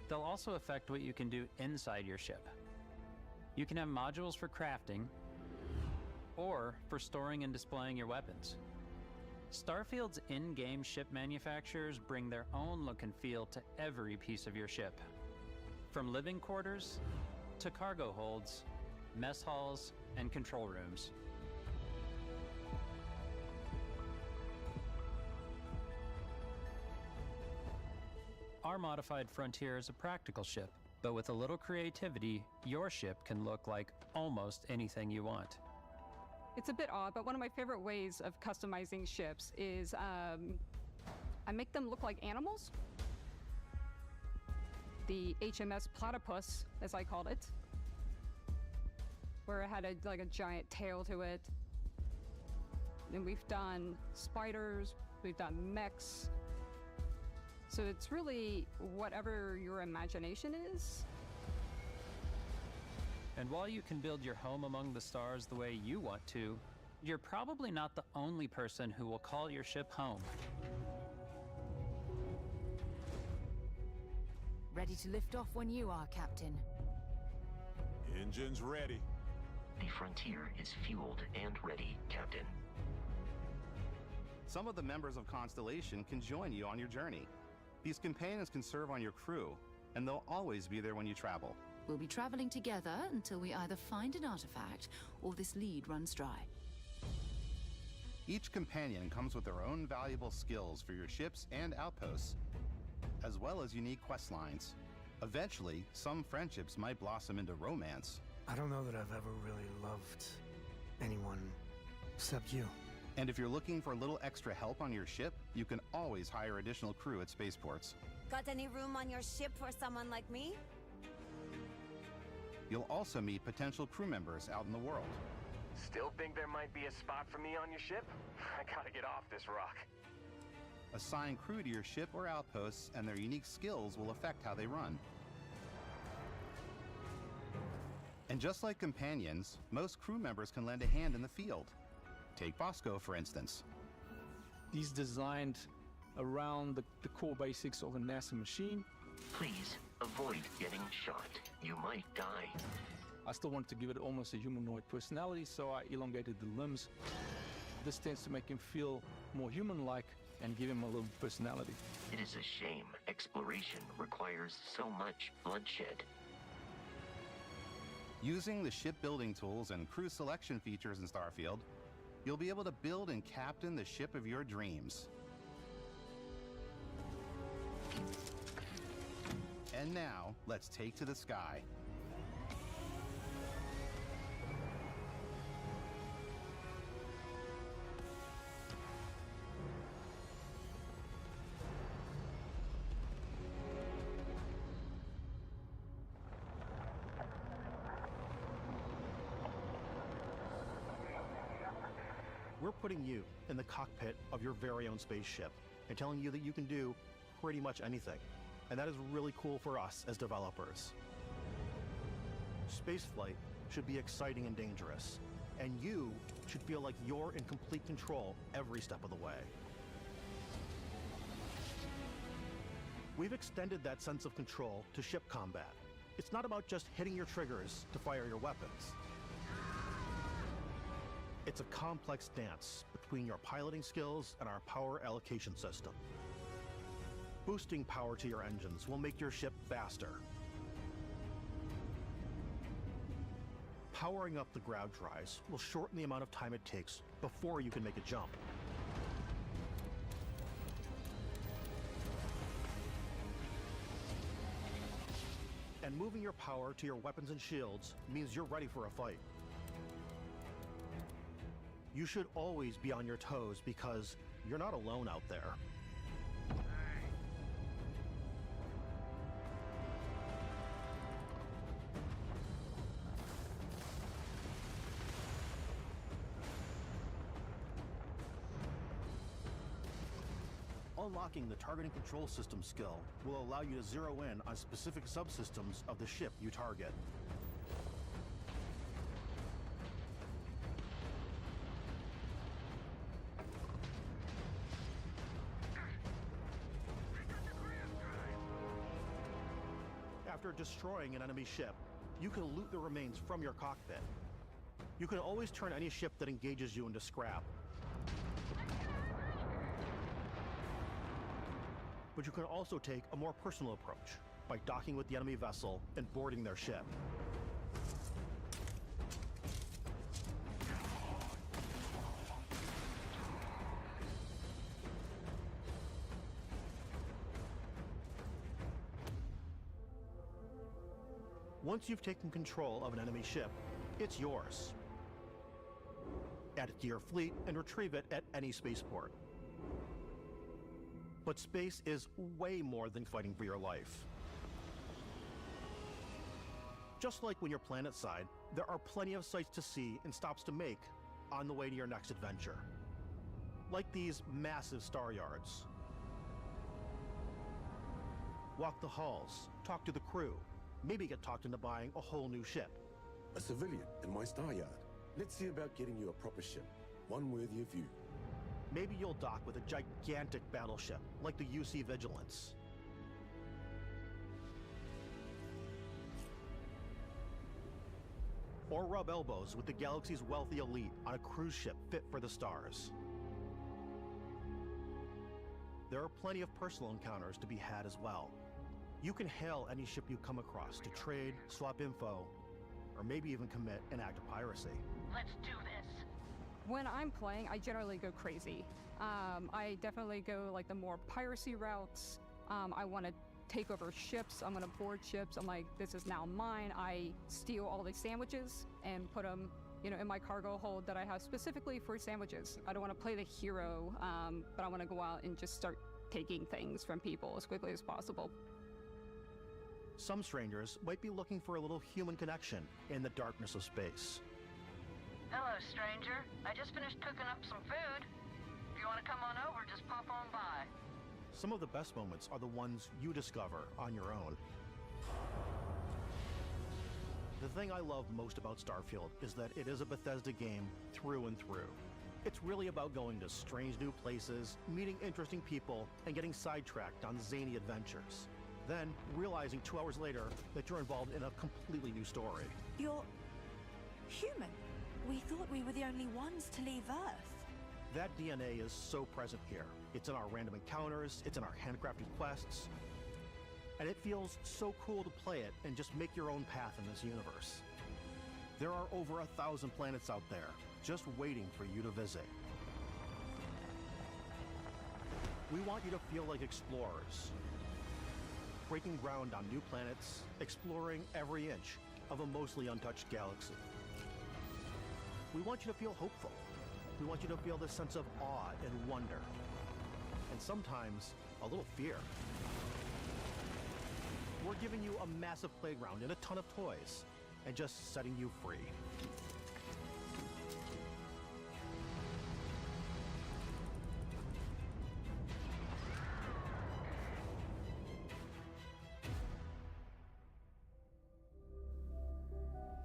Speaker 1: They'll also affect what you can do inside your ship. You can have modules for crafting or for storing and displaying your weapons. Starfield's in-game ship manufacturers bring their own look and feel to every piece of your ship. From living quarters to cargo holds, mess halls, and control rooms. Our modified Frontier is a practical ship, but with a little creativity, your ship can look like almost anything you want.
Speaker 3: It's a bit odd, but one of my favorite ways of customizing ships is I make them look like animals. The HMS Platypus, as I called it, where it had like a giant tail to it. And we've done spiders, we've done mechs. So it's really whatever your imagination is.
Speaker 1: And while you can build your home among the stars the way you want to, you're probably not the only person who will call your ship home.
Speaker 12: Ready to lift off when you are, Captain.
Speaker 15: Engines ready.
Speaker 4: The Frontier is fueled and ready, Captain.
Speaker 22: Some of the members of Constellation can join you on your journey. These companions can serve on your crew, and they'll always be there when you travel.
Speaker 12: We'll be traveling together until we either find an artifact or this lead runs dry.
Speaker 22: Each companion comes with their own valuable skills for your ships and outposts, as well as unique quest lines. Eventually, some friendships might blossom into romance.
Speaker 29: I don't know that I've ever really loved anyone except you.
Speaker 22: And if you're looking for a little extra help on your ship, you can always hire additional crew at spaceports.
Speaker 23: Got any room on your ship for someone like me?
Speaker 22: You'll also meet potential crew members out in the world.
Speaker 24: Still think there might be a spot for me on your ship? I gotta get off this rock.
Speaker 22: Assign crew to your ship or outposts, and their unique skills will affect how they run. And just like companions, most crew members can lend a hand in the field. Take Bosco, for instance.
Speaker 6: He's designed around the core basics of a NASA machine.
Speaker 4: Please avoid getting shot. You might die.
Speaker 6: I still wanted to give it almost a humanoid personality, so I elongated the limbs. This tends to make him feel more human-like and give him a little personality.
Speaker 4: It is a shame exploration requires so much bloodshed.
Speaker 22: Using the shipbuilding tools and crew selection features in Starfield, you'll be able to build and captain the ship of your dreams. And now, let's take to the sky.
Speaker 17: We're putting you in the cockpit of your very own spaceship and telling you that you can do pretty much anything. And that is really cool for us as developers. Spaceflight should be exciting and dangerous, and you should feel like you're in complete control every step of the way. We've extended that sense of control to ship combat. It's not about just hitting your triggers to fire your weapons. It's a complex dance between your piloting skills and our power allocation system. Boosting power to your engines will make your ship faster. Powering up the ground dries will shorten the amount of time it takes before you can make a jump. And moving your power to your weapons and shields means you're ready for a fight. You should always be on your toes because you're not alone out there. Unlocking the targeting control system skill will allow you to zero in on specific subsystems of the ship you target. After destroying an enemy ship, you can loot the remains from your cockpit. You can always turn any ship that engages you into scrap. But you can also take a more personal approach by docking with the enemy vessel and boarding their ship. Once you've taken control of an enemy ship, it's yours. Add it to your fleet and retrieve it at any spaceport. But space is way more than fighting for your life. Just like when you're planetside, there are plenty of sights to see and stops to make on the way to your next adventure. Like these massive star yards. Walk the halls, talk to the crew, maybe get talked into buying a whole new ship.
Speaker 8: A civilian in my star yard. Let's see about getting you a proper ship, one worthy of you.
Speaker 17: Maybe you'll dock with a gigantic battleship, like the UC Vigilance. Or rub elbows with the galaxy's wealthy elite on a cruise ship fit for the stars. There are plenty of personal encounters to be had as well. You can hail any ship you come across to trade, swap info, or maybe even commit an act of piracy.
Speaker 23: Let's do this.
Speaker 3: When I'm playing, I generally go crazy. I definitely go like the more piracy routes. I want to take over ships. I'm going to board ships. I'm like, this is now mine. I steal all the sandwiches and put them, in my cargo hold that I have specifically for sandwiches. I don't want to play the hero, but I want to go out and just start taking things from people as quickly as possible.
Speaker 17: Some strangers might be looking for a little human connection in the darkness of space.
Speaker 23: Hello, stranger. I just finished cooking up some food. If you want to come on over, just pop on by.
Speaker 17: Some of the best moments are the ones you discover on your own. The thing I love most about Starfield is that it is a Bethesda game through and through. It's really about going to strange new places, meeting interesting people, and getting sidetracked on zany adventures. Then, realizing 2 hours later that you're involved in a completely new story.
Speaker 5: You're human. We thought we were the only ones to leave Earth.
Speaker 17: That DNA is so present here. It's in our random encounters, it's in our handcrafted quests, and it feels so cool to play it and just make your own path in this universe. There are over 1,000 planets out there, just waiting for you to visit. We want you to feel like explorers, breaking ground on new planets, exploring every inch of a mostly untouched galaxy. We want you to feel hopeful. We want you to feel this sense of awe and wonder, and sometimes a little fear. We're giving you a massive playground and a ton of toys, and just setting you free.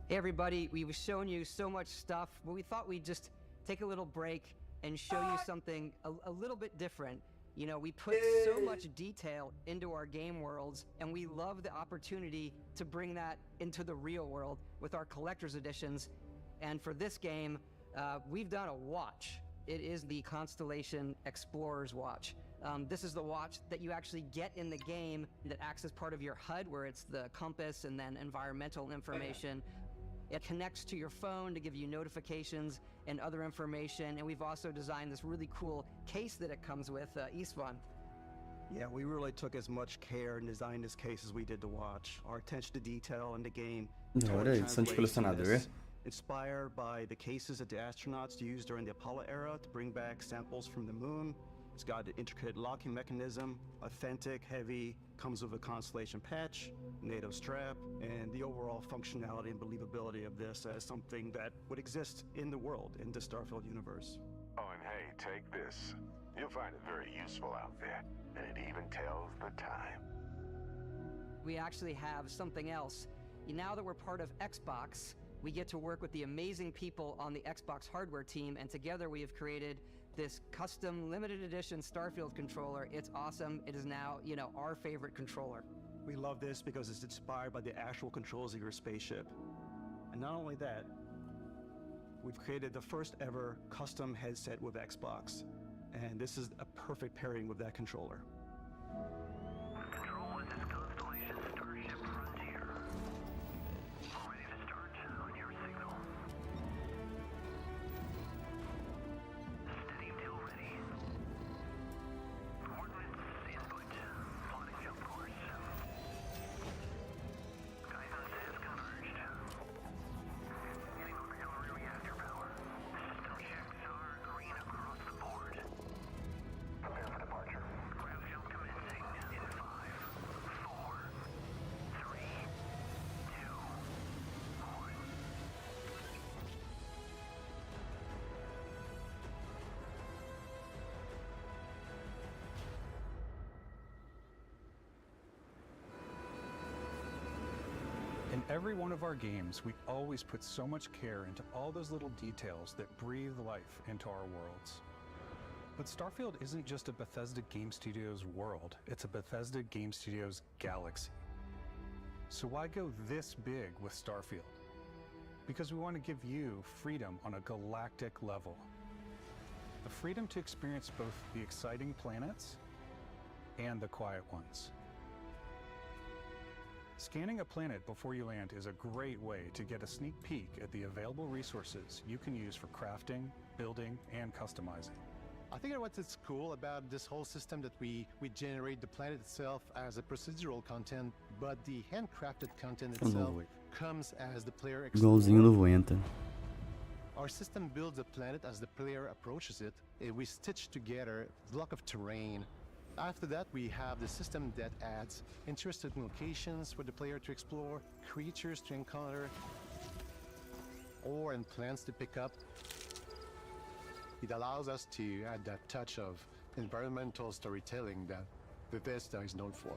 Speaker 9: Hey everybody, we've shown you so much stuff, but we thought we'd just take a little break and show you something a little bit different. You know, we put so much detail into our game worlds, and we love the opportunity to bring that into the real world with our collector's editions. And for this game, we've done a watch. It is the Constellation Explorer's Watch. This is the watch that you actually get in the game that acts as part of your HUD, where it's the compass and then environmental information. It connects to your phone to give you notifications and other information, and we've also designed this really cool case that it comes with, Istvan.
Speaker 7: Yeah, we really took as much care and designed this case as we did to watch. Our attention to detail in the game.
Speaker 10: Olha, edição de colecionador.
Speaker 7: Inspired by the cases that the astronauts used during the Apollo era to bring back samples from the moon. It's got an intricate locking mechanism, authentic, heavy, comes with a Constellation patch, NATO strap, and the overall functionality and believability of this as something that would exist in the world, in the Starfield universe.
Speaker 11: Oh, and hey, take this. You'll find it very useful out there, and it even tells the time.
Speaker 9: We actually have something else. Now that we're part of Xbox, we get to work with the amazing people on the Xbox hardware team, and together we have created this custom limited edition Starfield controller. It's awesome. It is now, you know, our favorite controller.
Speaker 7: We love this because it's inspired by the actual controls of your spaceship. And not only that, we've created the first ever custom headset with Xbox. And this is a perfect pairing with that controller.
Speaker 23: Control, this is Constellation Starship Frontier. Ready to start on your signal. Steady till ready. Coordinates input. Plotting jump course. Guidance has converged. Getting auxiliary reactor power. System checks are green across the board. Prepare for departure. Grab jump commencing in 5, 4, 3, 2, 1.
Speaker 13: In every one of our games, we always put so much care into all those little details that breathe life into our worlds. But Starfield isn't just a Bethesda Game Studios world, it's a Bethesda Game Studios galaxy. So why go this big with Starfield? Because we want to give you freedom on a galactic level. The freedom to experience both the exciting planets and the quiet ones. Scanning a planet before you land is a great way to get a sneak peek at the available resources you can use for crafting, building, and customizing.
Speaker 18: I think what's cool about this whole system that we generate the planet itself as a procedural content, but the handcrafted content itself comes as the player
Speaker 10: Igualzinho no Voenta.
Speaker 18: Our system builds a planet as the player approaches it. We stitch together a block of terrain. After that, we have the system that adds interesting locations for the player to explore, creatures to encounter, ore and plants to pick up. It allows us to add that touch of environmental storytelling that Bethesda is known for.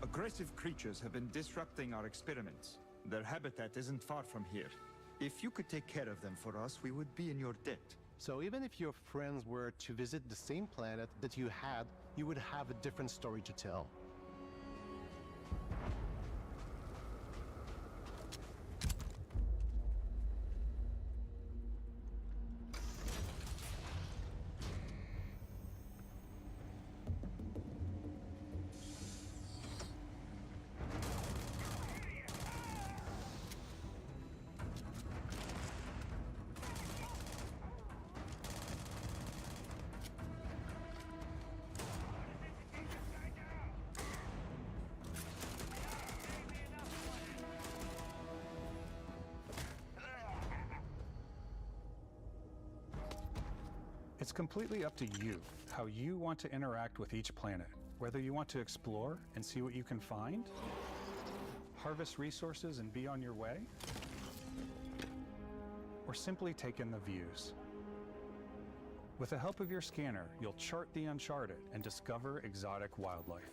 Speaker 19: Aggressive creatures have been disrupting our experiments.
Speaker 14: Their habitat isn't far from here. If you could take care of them for us, we would be in your debt.
Speaker 18: So even if your friends were to visit the same planet that you had, you would have a different story to tell.
Speaker 13: It's completely up to you how you want to interact with each planet, whether you want to explore and see what you can find, harvest resources and be on your way, or simply take in the views. With the help of your scanner, you'll chart the uncharted and discover exotic wildlife.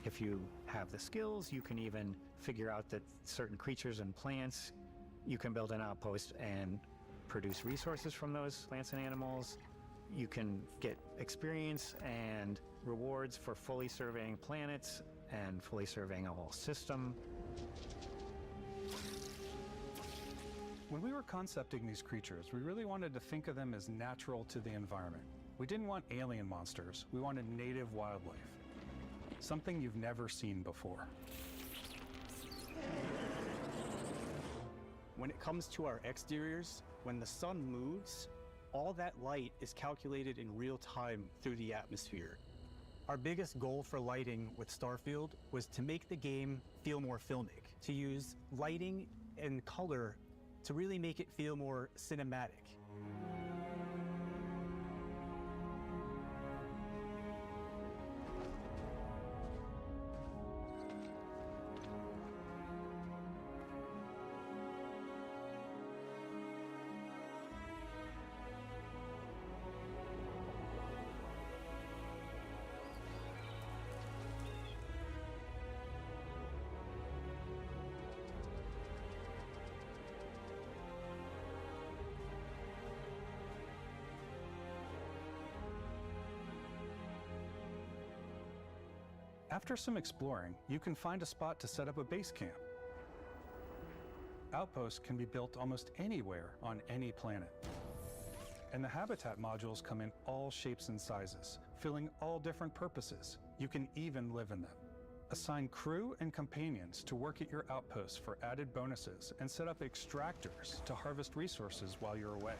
Speaker 16: If you have the skills, you can even figure out that certain creatures and plants, you can build an outpost and produce resources from those plants and animals. You can get experience and rewards for fully surveying planets and fully surveying a whole system.
Speaker 13: When we were concepting these creatures, we really wanted to think of them as natural to the environment. We didn't want alien monsters, we wanted native wildlife. Something you've never seen before.
Speaker 19: When it comes to our exteriors, when the sun moves, all that light is calculated in real time through the atmosphere. Our biggest goal for lighting with Starfield was to make the game feel more filmic, to use lighting and color to really make it feel more cinematic.
Speaker 13: After some exploring, you can find a spot to set up a base camp. Outposts can be built almost anywhere on any planet. And the habitat modules come in all shapes and sizes, filling all different purposes. You can even live in them. Assign crew and companions to work at your outposts for added bonuses and set up extractors to harvest resources while you're away.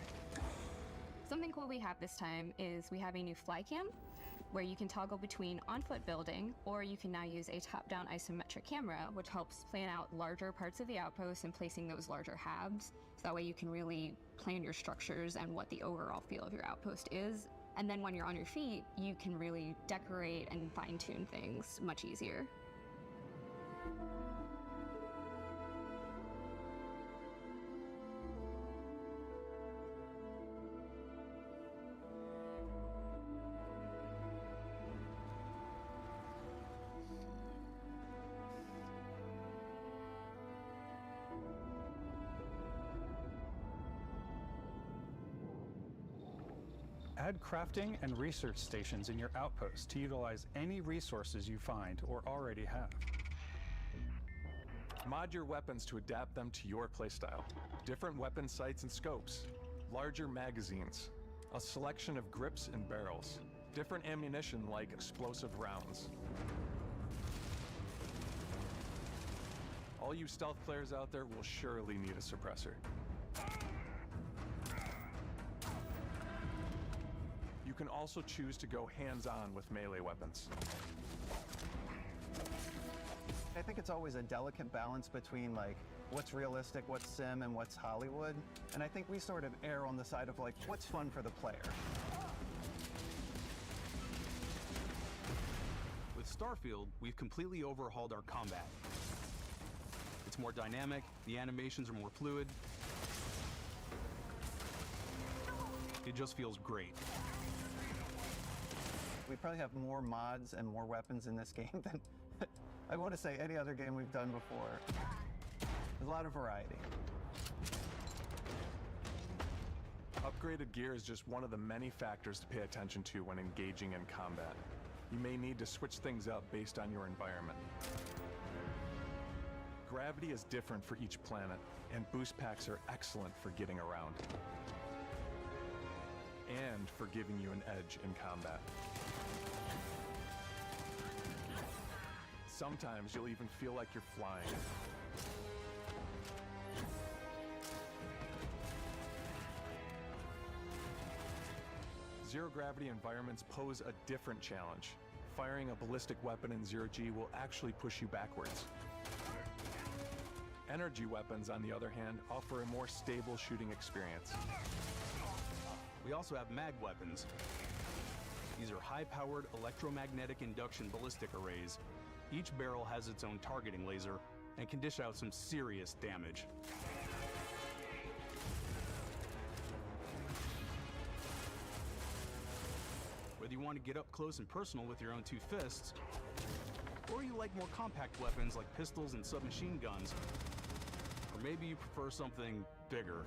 Speaker 20: Something cool we have this time is we have a new fly cam where you can toggle between on-foot building, or you can now use a top-down isometric camera, which helps plan out larger parts of the outpost and placing those larger halves. So that way you can really plan your structures and what the overall feel of your outpost is. And then when you're on your feet, you can really decorate and fine-tune things much easier.
Speaker 13: Add crafting and research stations in your outpost to utilize any resources you find or already have.
Speaker 21: Mod your weapons to adapt them to your playstyle. Different weapon sights and scopes, larger magazines, a selection of grips and barrels, different ammunition like explosive rounds. All you stealth players out there will surely need a suppressor. You can also choose to go hands-on with melee weapons.
Speaker 20: I think it's always a delicate balance between like what's realistic, what's sim, and what's Hollywood. And I think we sort of err on the side of like what's fun for the player.
Speaker 21: With Starfield, we've completely overhauled our combat. It's more dynamic, the animations are more fluid. It just feels great.
Speaker 20: We probably have more mods and more weapons in this game than
Speaker 1: I want to say any other game we've done before. There's a lot of variety.
Speaker 21: Upgraded gear is just one of the many factors to pay attention to when engaging in combat. You may need to switch things up based on your environment. Gravity is different for each planet, and boost packs are excellent for getting around. And for giving you an edge in combat. Sometimes you'll even feel like you're flying. Zero-gravity environments pose a different challenge. Firing a ballistic weapon in zero-G will actually push you backwards. Energy weapons, on the other hand, offer a more stable shooting experience.
Speaker 2: We also have mag weapons. These are high-powered electromagnetic induction ballistic arrays. Each barrel has its own targeting laser and can dish out some serious damage. Whether you want to get up close and personal with your own two fists, or you like more compact weapons like pistols and submachine guns, or maybe you prefer something bigger.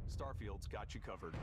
Speaker 2: Starfield's got you covered.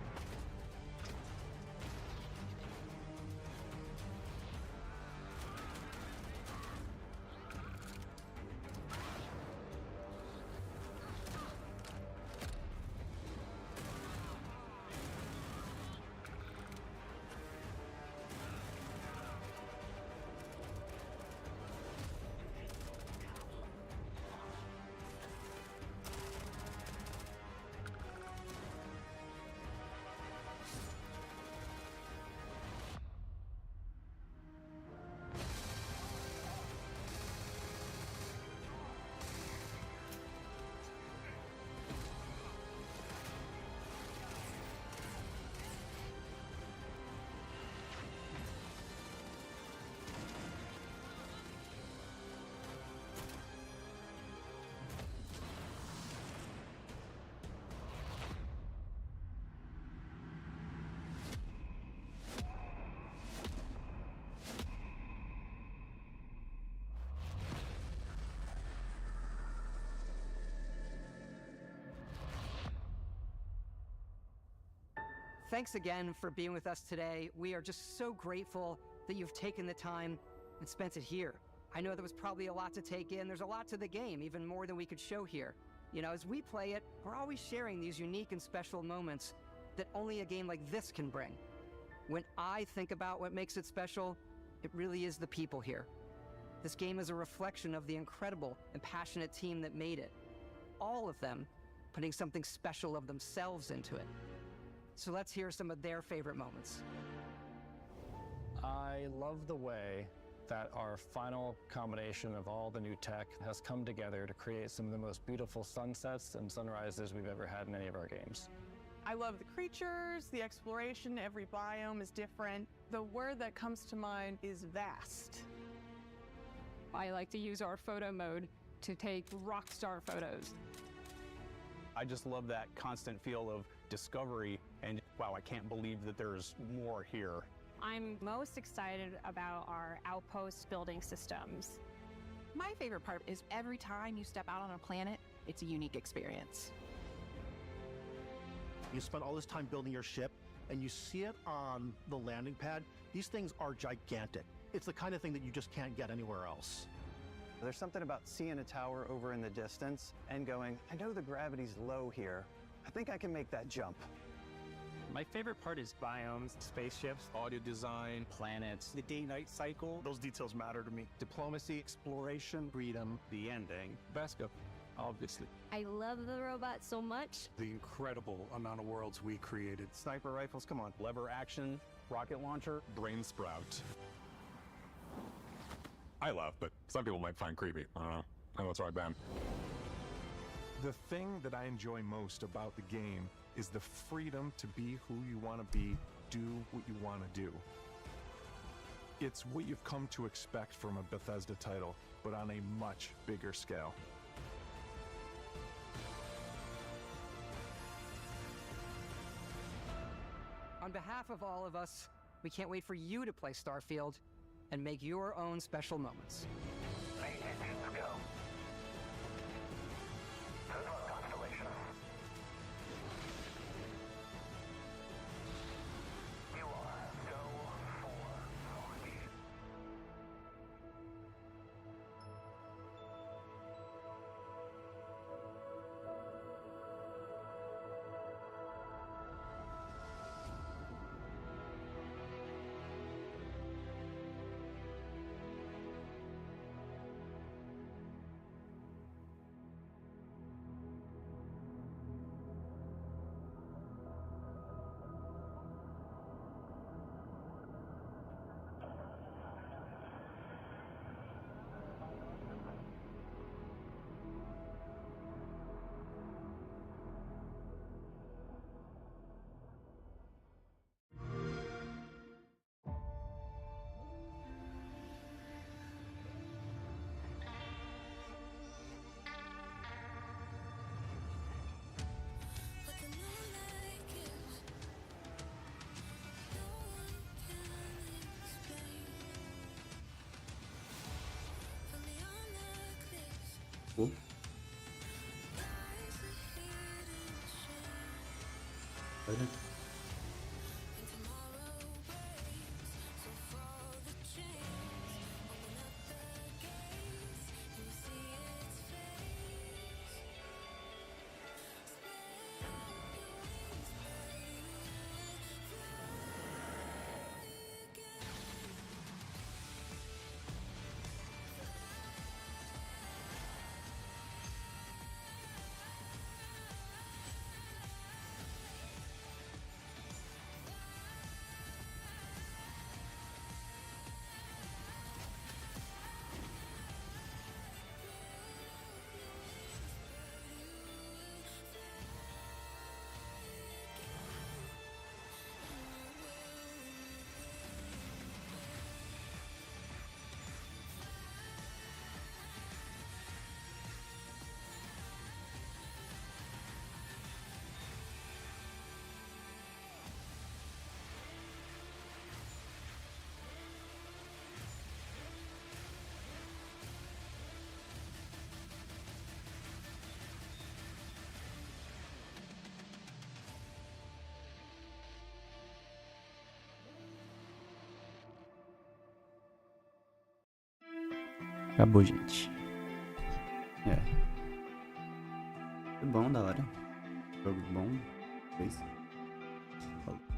Speaker 9: Thanks again for being with us today. We are just so grateful that you've taken the time and spent it here. I know there was probably a lot to take in. There's a lot to the game, even more than we could show here. You know, as we play it, we're always sharing these unique and special moments that only a game like this can bring. When I think about what makes it special, it really is the people here. This game is a reflection of the incredible and passionate team that made it. All of them putting something special of themselves into it. So let's hear some of their favorite moments.
Speaker 12: I love the way that our final combination of all the new tech has come together to create some of the most beautiful sunsets and sunrises we've ever had in any of our games.
Speaker 15: I love the creatures, the exploration, every biome is different. The word that comes to mind is vast.
Speaker 3: I like to use our photo mode to take rock star photos.
Speaker 2: I just love that constant feel of discovery and, wow, I can't believe that there's more here.
Speaker 25: I'm most excited about our outpost building systems.
Speaker 5: My favorite part is every time you step out on a planet, it's a unique experience.
Speaker 17: You spend all this time building your ship, and you see it on the landing pad. These things are gigantic. It's the kind of thing that you just can't get anywhere else.
Speaker 1: There's something about seeing a tower over in the distance and going, I know the gravity's low here. I think I can make that jump.
Speaker 16: My favorite part is biomes, spaceships, audio design, planets,
Speaker 17: The day-night cycle, those details matter to me.
Speaker 16: diplomacy,
Speaker 17: Exploration, freedom.
Speaker 2: The ending.
Speaker 6: Vasco, obviously.
Speaker 26: I love the robots so much.
Speaker 14: The incredible amount of worlds we created.
Speaker 1: Sniper rifles, come on.
Speaker 2: Lever action, rocket launcher.
Speaker 11: Brain sprout. I love, but some people might find creepy. I don't know. I know it's right, Ben.
Speaker 21: The thing that I enjoy most about the game is the freedom to be who you want to be, do what you want to do. It's what you've come to expect from a Bethesda title, but on a much bigger scale.
Speaker 9: On behalf of all of us, we can't wait for you to play Starfield and make your own special moments.
Speaker 10: Pô. Olha. Acabou, gente. É. Foi bom, da hora. Jogo bom. Fez. Falou.